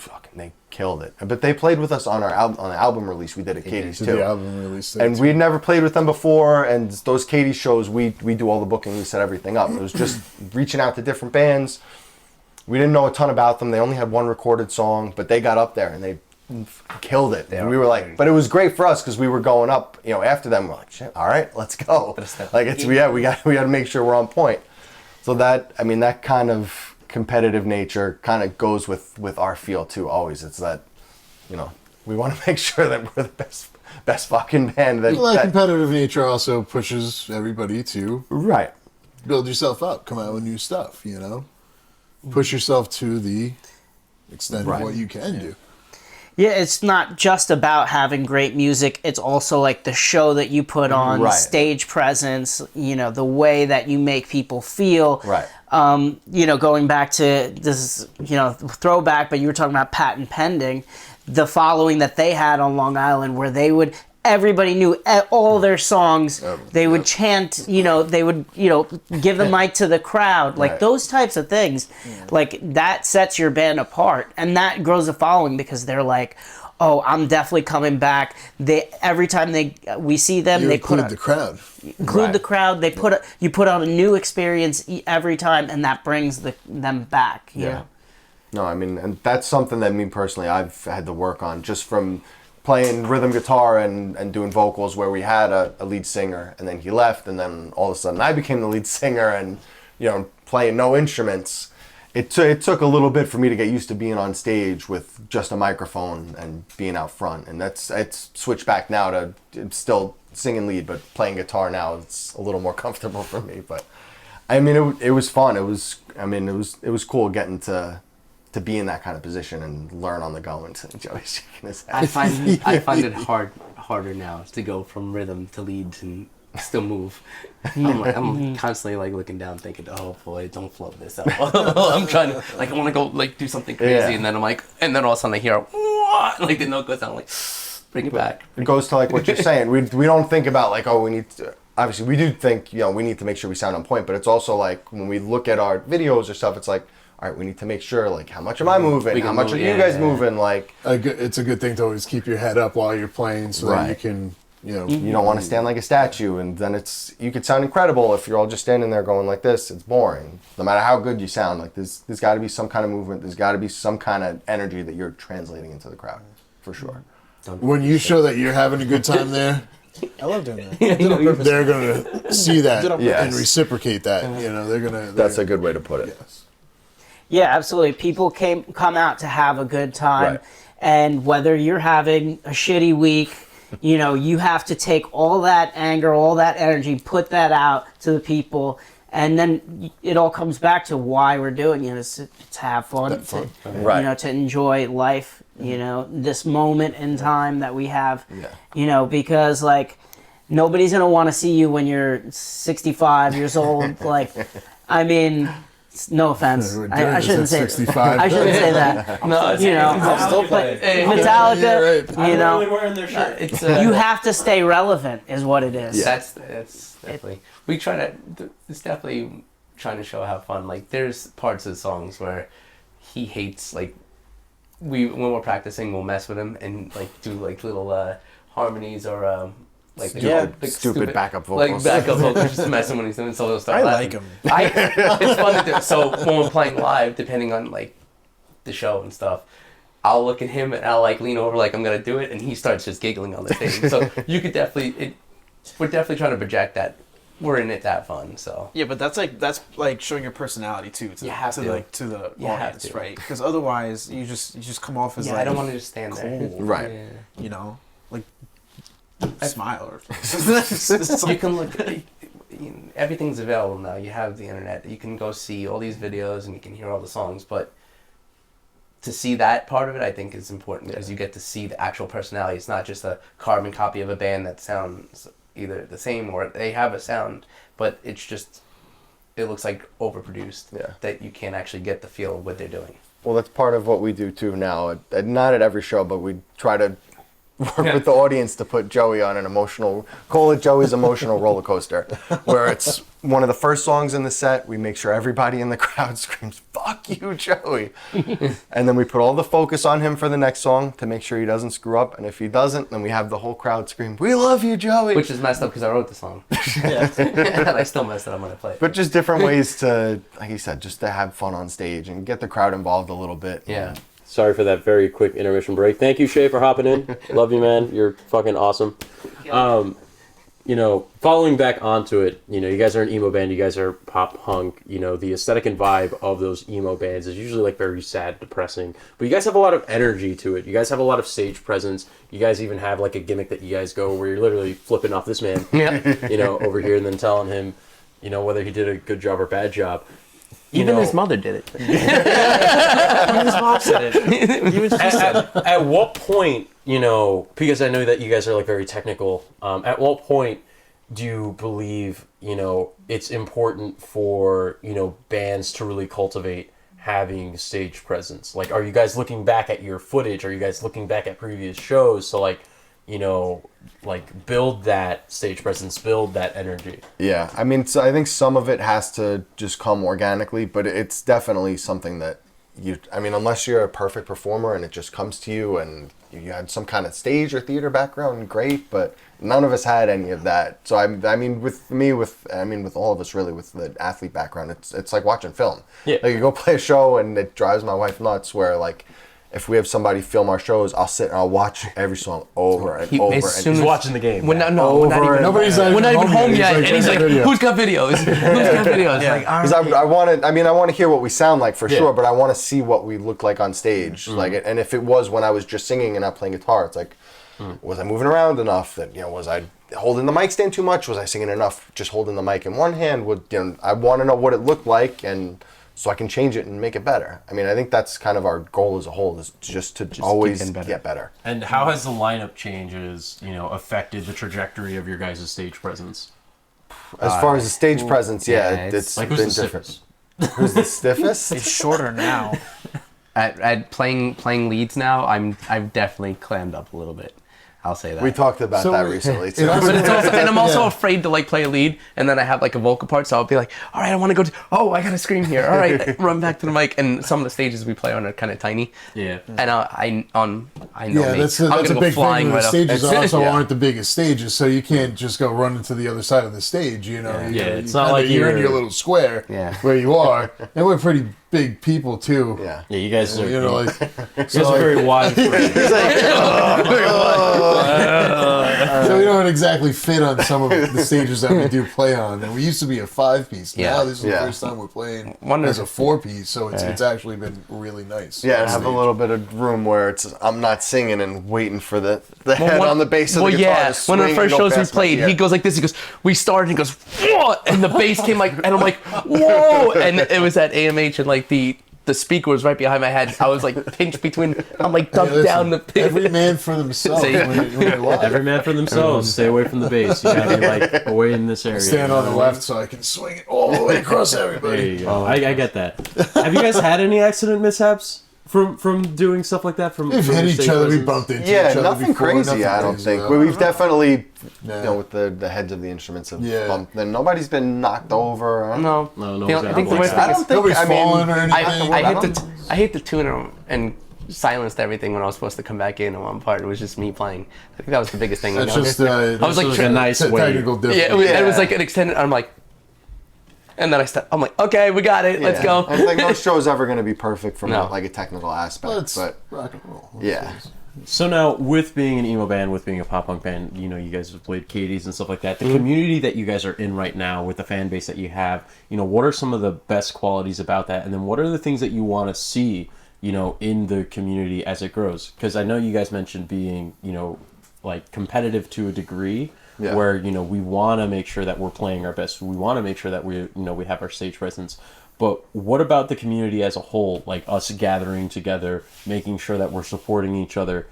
killed it. But they played with us on the album release we did at Katie's too. The album release, and we'd never played with them before. And those Katie shows, we do all the booking. We set everything up. It was just reaching out to different bands. We didn't know a ton about them. They only had one recorded song, but they got up there and they killed it. And we were like, but it was great for us because we were going up. After them, we're like, shit, all right, let's go. Like we got to make sure we're on point. So that kind of competitive nature kind of goes with our feel too. Always, it's that we want to make sure that we're the best fucking band. That competitive nature also pushes everybody to build yourself up, come out with new stuff. Push yourself to the extent of what you can do. Yeah, it's not just about having great music. It's also like the show that you put on, the stage presence, the way that you make people feel. Right. Going back to this, throwback, but you were talking about Patent Pending, the following that they had on Long Island, where everybody knew all their songs. They would chant, they would, give the mic to the crowd. Like those types of things, like that sets your band apart. And that grows a following because they're like, oh, I'm definitely coming back. Every time we see them, they include the crowd. Include the crowd. You put on a new experience every time, and that brings them back. Yeah. No, and that's something that me personally, I've had to work on just from playing rhythm guitar and doing vocals where we had a lead singer, and then he left, and then all of a sudden I became the lead singer and, playing no instruments. It took a little bit for me to get used to being on stage with just a microphone and being out front. And it's switched back now to still singing lead, but playing guitar now, it's a little more comfortable for me. But I mean, it was fun. It was cool getting to be in that kind of position and learn on the go. And Joey's shaking his head. I find it harder now to go from rhythm to lead and still move. I'm constantly like looking down thinking, oh boy, don't float this out. I'm trying to, like, I want to go like do something crazy, and then I'm like, and then all of a sudden I hear what, like the note goes down, I'm like, bring it back. It goes to like what you're saying. We don't think about like, oh, we need to, obviously we do think, we need to make sure we sound on point, but it's also like when we look at our videos or stuff, it's like, all right, we need to make sure, like, how much am I moving? How much are you guys moving? Like, it's a good thing to always keep your head up while you're playing so that you can, you don't want to stand like a statue, and then you could sound incredible if you're all just standing there going like this. It's boring. No matter how good you sound, like there's got to be some kind of movement. There's got to be some kind of energy that you're translating into the crowd, for sure. When you show that you're having a good time there, I love doing that. they're gonna see that and reciprocate that. They're gonna. That's a good way to put it. Yes. Yeah, absolutely. People come out to have a good time, and whether you're having a shitty week, you have to take all that anger, all that energy, put that out to the people, and then it all comes back to why we're doing it. It's to have fun, to enjoy life, this moment in time that we have, because like nobody's gonna want to see you when you're 65 years old. Like, I mean. No offense. I shouldn't say 65. I shouldn't say that. No, I'm still playing Yeah, Metallica. right. I'm really wearing their shirt. You have to stay relevant, is what it is. Yeah. That's definitely. We try to. It's definitely trying to show how fun. Like, there's parts of the songs where he hates. Like, when we're practicing, we'll mess with him and like do like little harmonies or like stupid backup vocals. Like backup vocals, just messing when he's doing solo stuff. I like him. It's fun to do. So when we're playing live, depending on like the show and stuff, I'll look at him and I'll like lean over like I'm gonna do it, and he starts just giggling on the stage. So you could definitely, we're definitely trying to project that we're in it that fun. So yeah, but that's like showing your personality too. To the audience, right? Because otherwise, you just come off as like, I don't want to just stand there, right? Like. Smile or you can look. Everything's available now. You have the internet. You can go see all these videos and you can hear all the songs. But to see that part of it, I think, is important because you get to see the actual personality. It's not just a carbon copy of a band that sounds either the same or they have a sound, but it looks like overproduced. Yeah. That you can't actually get the feel of what they're doing. Well, that's part of what we do too now. Not at every show, but we try to work with the audience to put Joey on call it Joey's emotional roller coaster, where it's one of the first songs in the set. We make sure everybody in the crowd screams, "Fuck you, Joey." And then we put all the focus on him for the next song to make sure he doesn't screw up. And if he doesn't, then we have the whole crowd scream, "We love you, Joey." Which is messed up because I wrote the song. And I still messed it up when I play it. But just different ways to, like you said, just to have fun on stage and get the crowd involved a little bit. Yeah. Sorry for that very quick intermission break. Thank you, Shay, for hopping in. Love you, man. You're fucking awesome. Following back onto it, you guys are an emo band. You guys are pop punk. The aesthetic and vibe of those emo bands is usually like very sad, depressing. But you guys have a lot of energy to it. You guys have a lot of stage presence. You guys even have like a gimmick that you guys go where you're literally flipping off this man, over here and then telling him, whether he did a good job or bad job. Even his mother did it. Even his mom said it. Even she said it. At what point, because I know that you guys are like very technical, at what point do you believe, it's important for, bands to really cultivate having stage presence? Like, are you guys looking back at your footage? Are you guys looking back at previous shows to build that stage presence, build that energy? Yeah, I mean, so I think some of it has to just come organically, but it's definitely something that unless you're a perfect performer and it just comes to you and you had some kind of stage or theater background, great, but none of us had any of that. So with all of us really, with the athlete background, it's like watching film. Yeah. Like, you go play a show and it drives my wife nuts where like, if we have somebody film our shows, I'll sit and I'll watch every song over and over. He's watching the game. We're not even home yet. And he's like, who's got videos? Who's got videos? Like, because I want to hear what we sound like for sure, but I want to see what we look like on stage. Like, and if it was when I was just singing and not playing guitar, it's like, was I moving around enough? That was I holding the mic stand too much? Was I singing enough just holding the mic in one hand? I want to know what it looked like, and so I can change it and make it better. I mean, I think that's kind of our goal as a whole, is just to always get better. And how has the lineup changes, affected the trajectory of your guys' stage presence? As far as the stage presence, it's like, been who's the different. stiffest? Who's the stiffest? It's shorter now. At playing leads now, I've definitely clammed up a little bit. I'll say that. We talked about that recently too. But it's also, and I'm also afraid to play a lead, and then I have a vocal part, so I'll be like, all right, I want to go. I gotta scream here. All right, run back to the mic. And some of the stages we play on are kind of tiny. Yeah. And I know. Yeah, that's a big thing. The stages also aren't the biggest stages, so you can't just go running to the other side of the stage. It's not like you're in your little square where you are, and we're pretty big people too. Yeah, you guys are. You guys are very wide. So we don't exactly fit on some of the stages that we do play on. And we used to be a 5-piece. Now this is the first time we're playing as a 4-piece, so it's actually been really nice. Yeah, and have a little bit of room where I'm not singing and waiting for the head on the bass of the guitar to swing. One of the first shows we played, he goes like this. He goes, we started, and he goes, whoa! And the bass came and I'm like, whoa! And it was at AMH, and the speaker was right behind my head. I was pinched between. I'm ducked down the pit. Every man for themselves. Every man for themselves. Stay away from the bass. You gotta be away in this area. Stand on the left so I can swing it all the way across everybody. There you go. I get that. Have you guys had any accident mishaps from doing stuff like that? We've hit each other. We bumped into each other. Nothing before, crazy. I don't think. We've definitely, with the heads of the instruments have bumped. Then nobody's been knocked over. No. I think the worst thing is nobody's fallen or anything. I hate the tuner and silenced everything when I was supposed to come back in on one part. It was just me playing. I think that was the biggest thing. That's just I was a nice technical difference. Yeah, it was an extended. I'm like. And then I'm like, okay, we got it. Let's go. I think no show's ever going to be perfect from a technical aspect. But rock and roll. So now, with being an emo band, with being a pop punk band, you guys have played Katie's and stuff like that. The community that you guys are in right now, with the fan base that you have, what are some of the best qualities about that? And then what are the things that you want to see, in the community as it grows? Because I know you guys mentioned being, competitive to a degree. Yeah. Where we want to make sure that we're playing our best. We want to make sure that we we have our stage presence. But what about the community as a whole? Like us gathering together, making sure that we're supporting each other.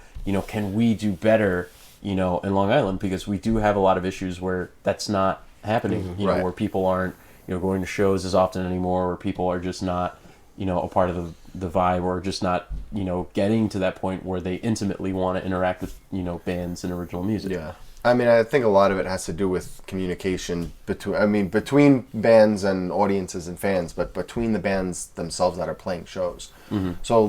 Can we do better? In Long Island, because we do have a lot of issues where that's not happening. Where people aren't going to shows as often anymore, or people are just not a part of the vibe, or just not getting to that point where they intimately want to interact with bands and original music. Yeah. I mean, I think a lot of it has to do with communication between bands and audiences and fans, but between the bands themselves that are playing shows. Mm-hmm. So,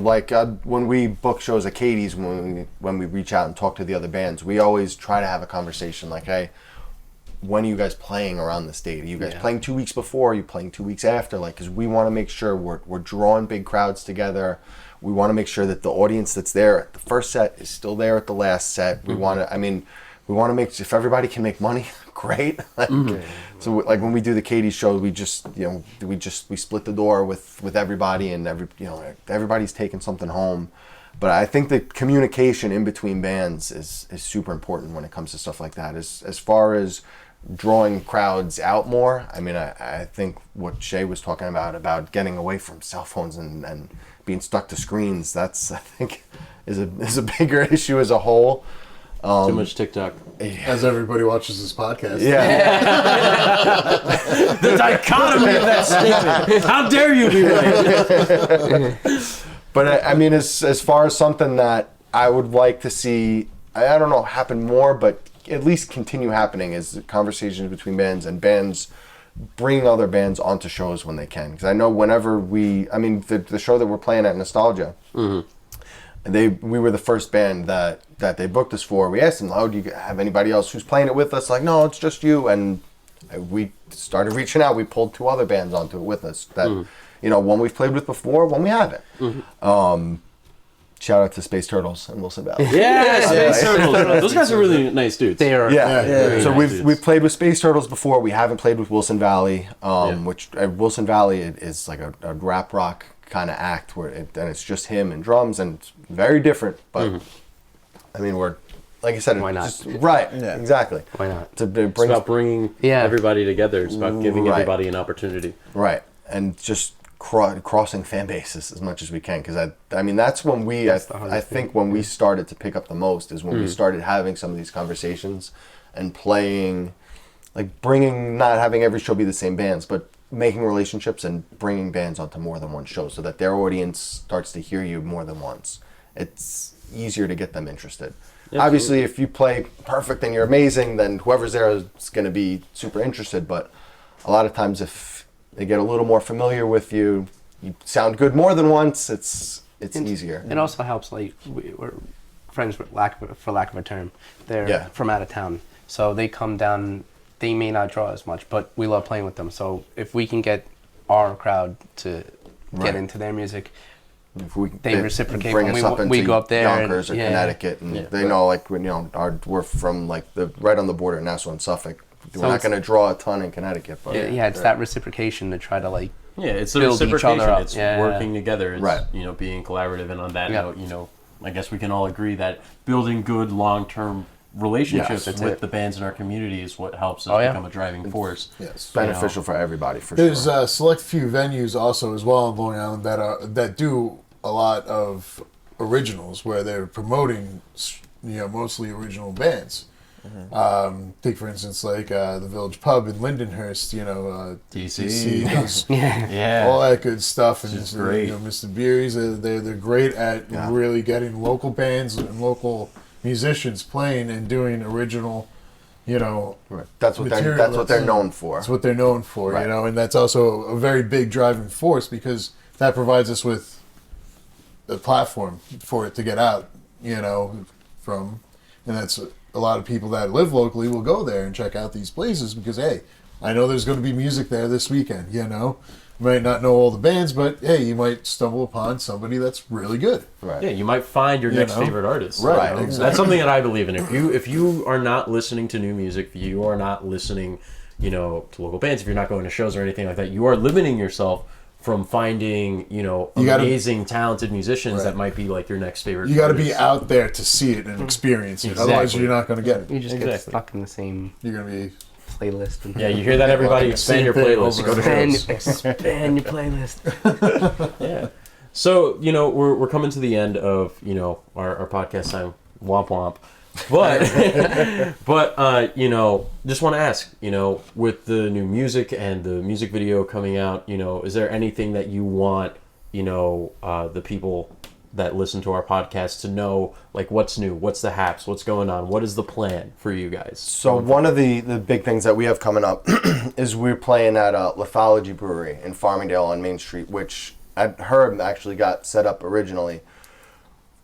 when we book shows at Katie's, when we reach out and talk to the other bands, we always try to have a conversation like, hey, when are you guys playing around this date? Are you guys playing 2 weeks before? Are you playing 2 weeks after? Because we want to make sure we're drawing big crowds together. We want to make sure that the audience that's there at the first set is still there at the last set. We want to, we want to make, if everybody can make money, great. So when we do the Katie's show, we just we split the door with everybody, and everybody's taking something home. But I think the communication in between bands is super important when it comes to stuff like that. As far as drawing crowds out more, I think what Shay was talking about getting away from cell phones and being stuck to screens, that's, I think, is a bigger issue as a whole. Too much TikTok. As everybody watches this podcast. Yeah. The dichotomy of that statement. How dare you be right? But as far as something that I would like to see, I don't know, happen more, but at least continue happening, is conversations between bands, and bands bringing other bands onto shows when they can. Because I know whenever the show that we're playing at Nostalgia, we were the first band that they booked us for. We asked them, "Oh, do you have anybody else who's playing it with us?" Like, "No, it's just you." And we started reaching out. We pulled 2 other bands onto it with us that, one we've played with before, one we haven't. Shout out to Space Turtles in Wilson Valley. Yeah, Space Turtles. Those guys are really nice dudes. They are. Yeah. So nice we've played with Space Turtles before. We haven't played with Wilson Valley, which Wilson Valley is like a rap rock kind of act where and it's just him and drums and it's very different. But I mean, we're like I said, why not? Right. Yeah. Exactly. Why not? It's about bringing everybody together. It's about giving everybody an opportunity. Right. And just crossing fan bases as much as we can, because I mean that's when I think when we started to pick up the most is when we started having some of these conversations and playing, like bringing, not having every show be the same bands, but making relationships and bringing bands onto more than one show so that their audience starts to hear you more than once. It's easier to get them interested. Absolutely. Obviously, if you play perfect and you're amazing, then whoever's there is going to be super interested, but a lot of times if they get a little more familiar with you, you sound good more than once, it's easier. It also helps, like, we're friends, for lack of a term. They're from out of town. So they come down, they may not draw as much, but we love playing with them. So if we can get our crowd to get into their music, they reciprocate when we go up there. Yonkers or Connecticut, and they know, like, we're from, like, right on the border, Nassau and Suffolk. We're not going to draw a ton in Connecticut, but it's that reciprocation to try to like it's the build each other up. It's working together. It's being collaborative, and on that note, I guess we can all agree that building good long-term relationships with the bands in our community is what helps us become a driving force. Yes, beneficial for everybody. There's a select few venues also as well on Long Island that do a lot of originals where they're promoting mostly original bands. Take for instance, like the Village Pub in Lindenhurst, DC does all that good stuff, and great. Mr. Beery's, they're great at really getting local bands and local musicians playing and doing original, That's what they're known for. That's what they're known for, and that's also a very big driving force because that provides us with a platform for it to get out, from, and that's. A lot of people that live locally will go there and check out these places because, hey, I know there's going to be music there this weekend, You might not know all the bands, but, hey, you might stumble upon somebody that's really good. Right. Yeah, you might find your next favorite artist. Right. Exactly. That's something that I believe in. If you are not listening to new music, if you are not listening, to local bands, if you're not going to shows or anything like that, you are limiting yourself from finding, amazing, talented musicians that might be like your next favorite. You got to be out there to see it and experience it. Otherwise, you're not going to get it. You just get stuck in the same. You're going to be playlist. You hear that, everybody? Expand your playlist. Go to shows. Expand your playlist. Yeah. So we're coming to the end of our podcast time. Womp womp. But just want to ask, with the new music and the music video coming out, is there anything that you want, the people that listen to our podcast to know, like what's new, what's the haps, what's going on, what is the plan for you guys? So one of the big things that we have coming up is we're playing at Lithology Brewery in Farmingdale on Main Street, which Herb actually got set up originally.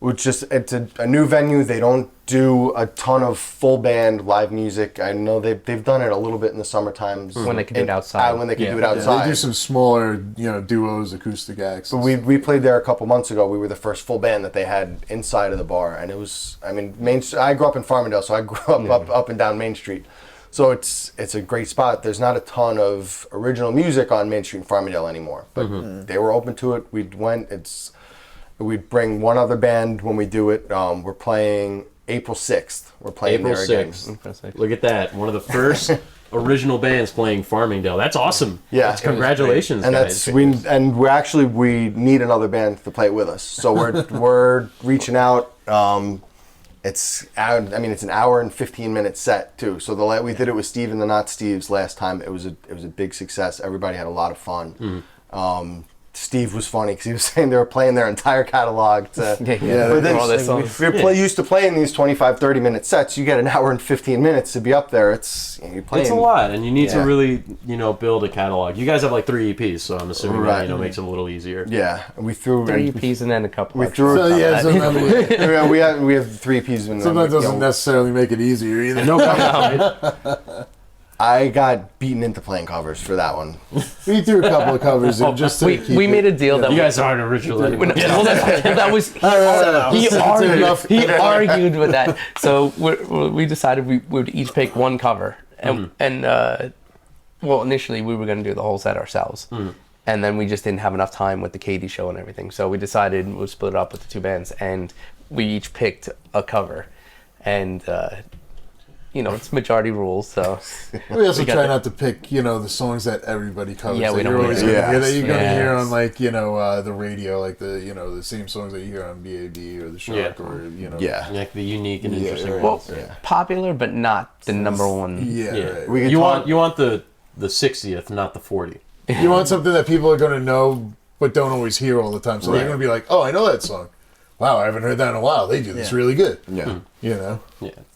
It's a new venue. They don't do a ton of full band live music. I know they've done it a little bit in the summer times when they can do it outside. When they can do it outside, they do some smaller duos, acoustic acts. But we played there a couple months ago. We were the first full band that they had inside of the bar, and it was. I mean, I grew up in Farmingdale, so I grew up and down Main Street. So it's a great spot. There's not a ton of original music on Main Street in Farmingdale anymore, but they were open to it. We'd bring one other band when we do it. We're playing April 6th. We're playing April there 6th. Again. Look at that. One of the first original bands playing Farmingdale. That's awesome. Yeah. Congratulations, and guys. We need another band to play with us. So we're reaching out. It's an hour and 15-minute set too. So we did it with Steve and the Not Steves last time. It was a big success. Everybody had a lot of fun. Steve was funny because he was saying they were playing their entire catalog. We're used to playing these 25, 30-minute sets. You get an hour and 15 minutes to be up there. It's a lot, and you need to really build a catalog. You guys have like 3 EPs, so I'm assuming that makes it a little easier. Yeah, and we threw 3 EPs and then a couple. We threw. So, we have 3 EPs. Sometimes doesn't necessarily make it easier either. No comment. I got beaten into playing covers for that one. We threw a couple of covers in just to keep we made a deal that You guys aren't original anymore. well, that was he argued with that. So we decided we would each pick one cover, and well, initially we were going to do the whole set ourselves, and then we just didn't have enough time with the Katie show and everything. So we decided we'd split it up with the two bands, and we each picked a cover, and. It's majority rules, so... We also try not to pick, the songs that everybody covers. Yeah, we that don't you're always going to hear. That you're going to hear on, Yes. the radio, like the same songs that you hear on BAB or The Shark or, Yeah. Like the unique and interesting right. ones. Well, popular, but not the number one. Yeah, Yeah. right. You want the 60th, not the 40. You want something that people are going to know but don't always hear all the time. So they're going to be like, oh, I know that song. Wow, I haven't heard that in a while. They do this really good. Yeah. Yeah,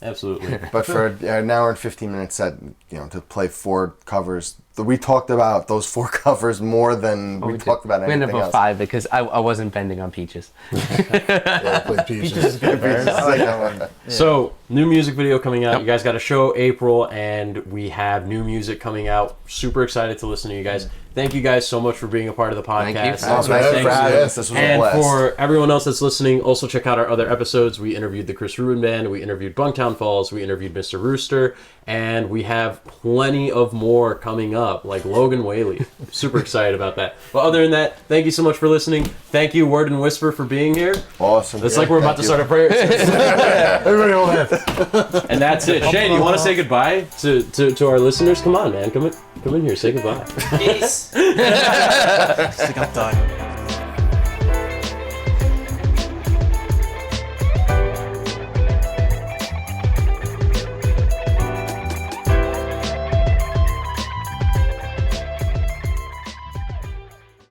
absolutely. But for an hour and 15 minutes set, to play 4 covers, we talked about those 4 covers more than we talked about anything else. We ended up with 5 because I wasn't bending on Peaches. Yeah, play Peaches. I like that one. So, new music video coming out. You guys got a show April, and we have new music coming out. Super excited to listen to you guys. Thank you guys so much for being a part of the podcast. Thank you. Thanks for having us. This was a And blast. for everyone else that's listening, also check out our other episodes. We interviewed the Chris Rubin Band, we interviewed Bunktown Falls, we interviewed Mr. Rooster, and we have plenty of more coming up, like Logan Whaley. Super excited about that. But other than that, thank you so much for listening. Thank you, Word and Whisper, for being here. Awesome. It's like we're about to start a prayer. Everybody hold hands. And that's it. Shane, you want to say goodbye to our listeners? Come on, man. Come in here. Say goodbye. Peace. I think I'm done.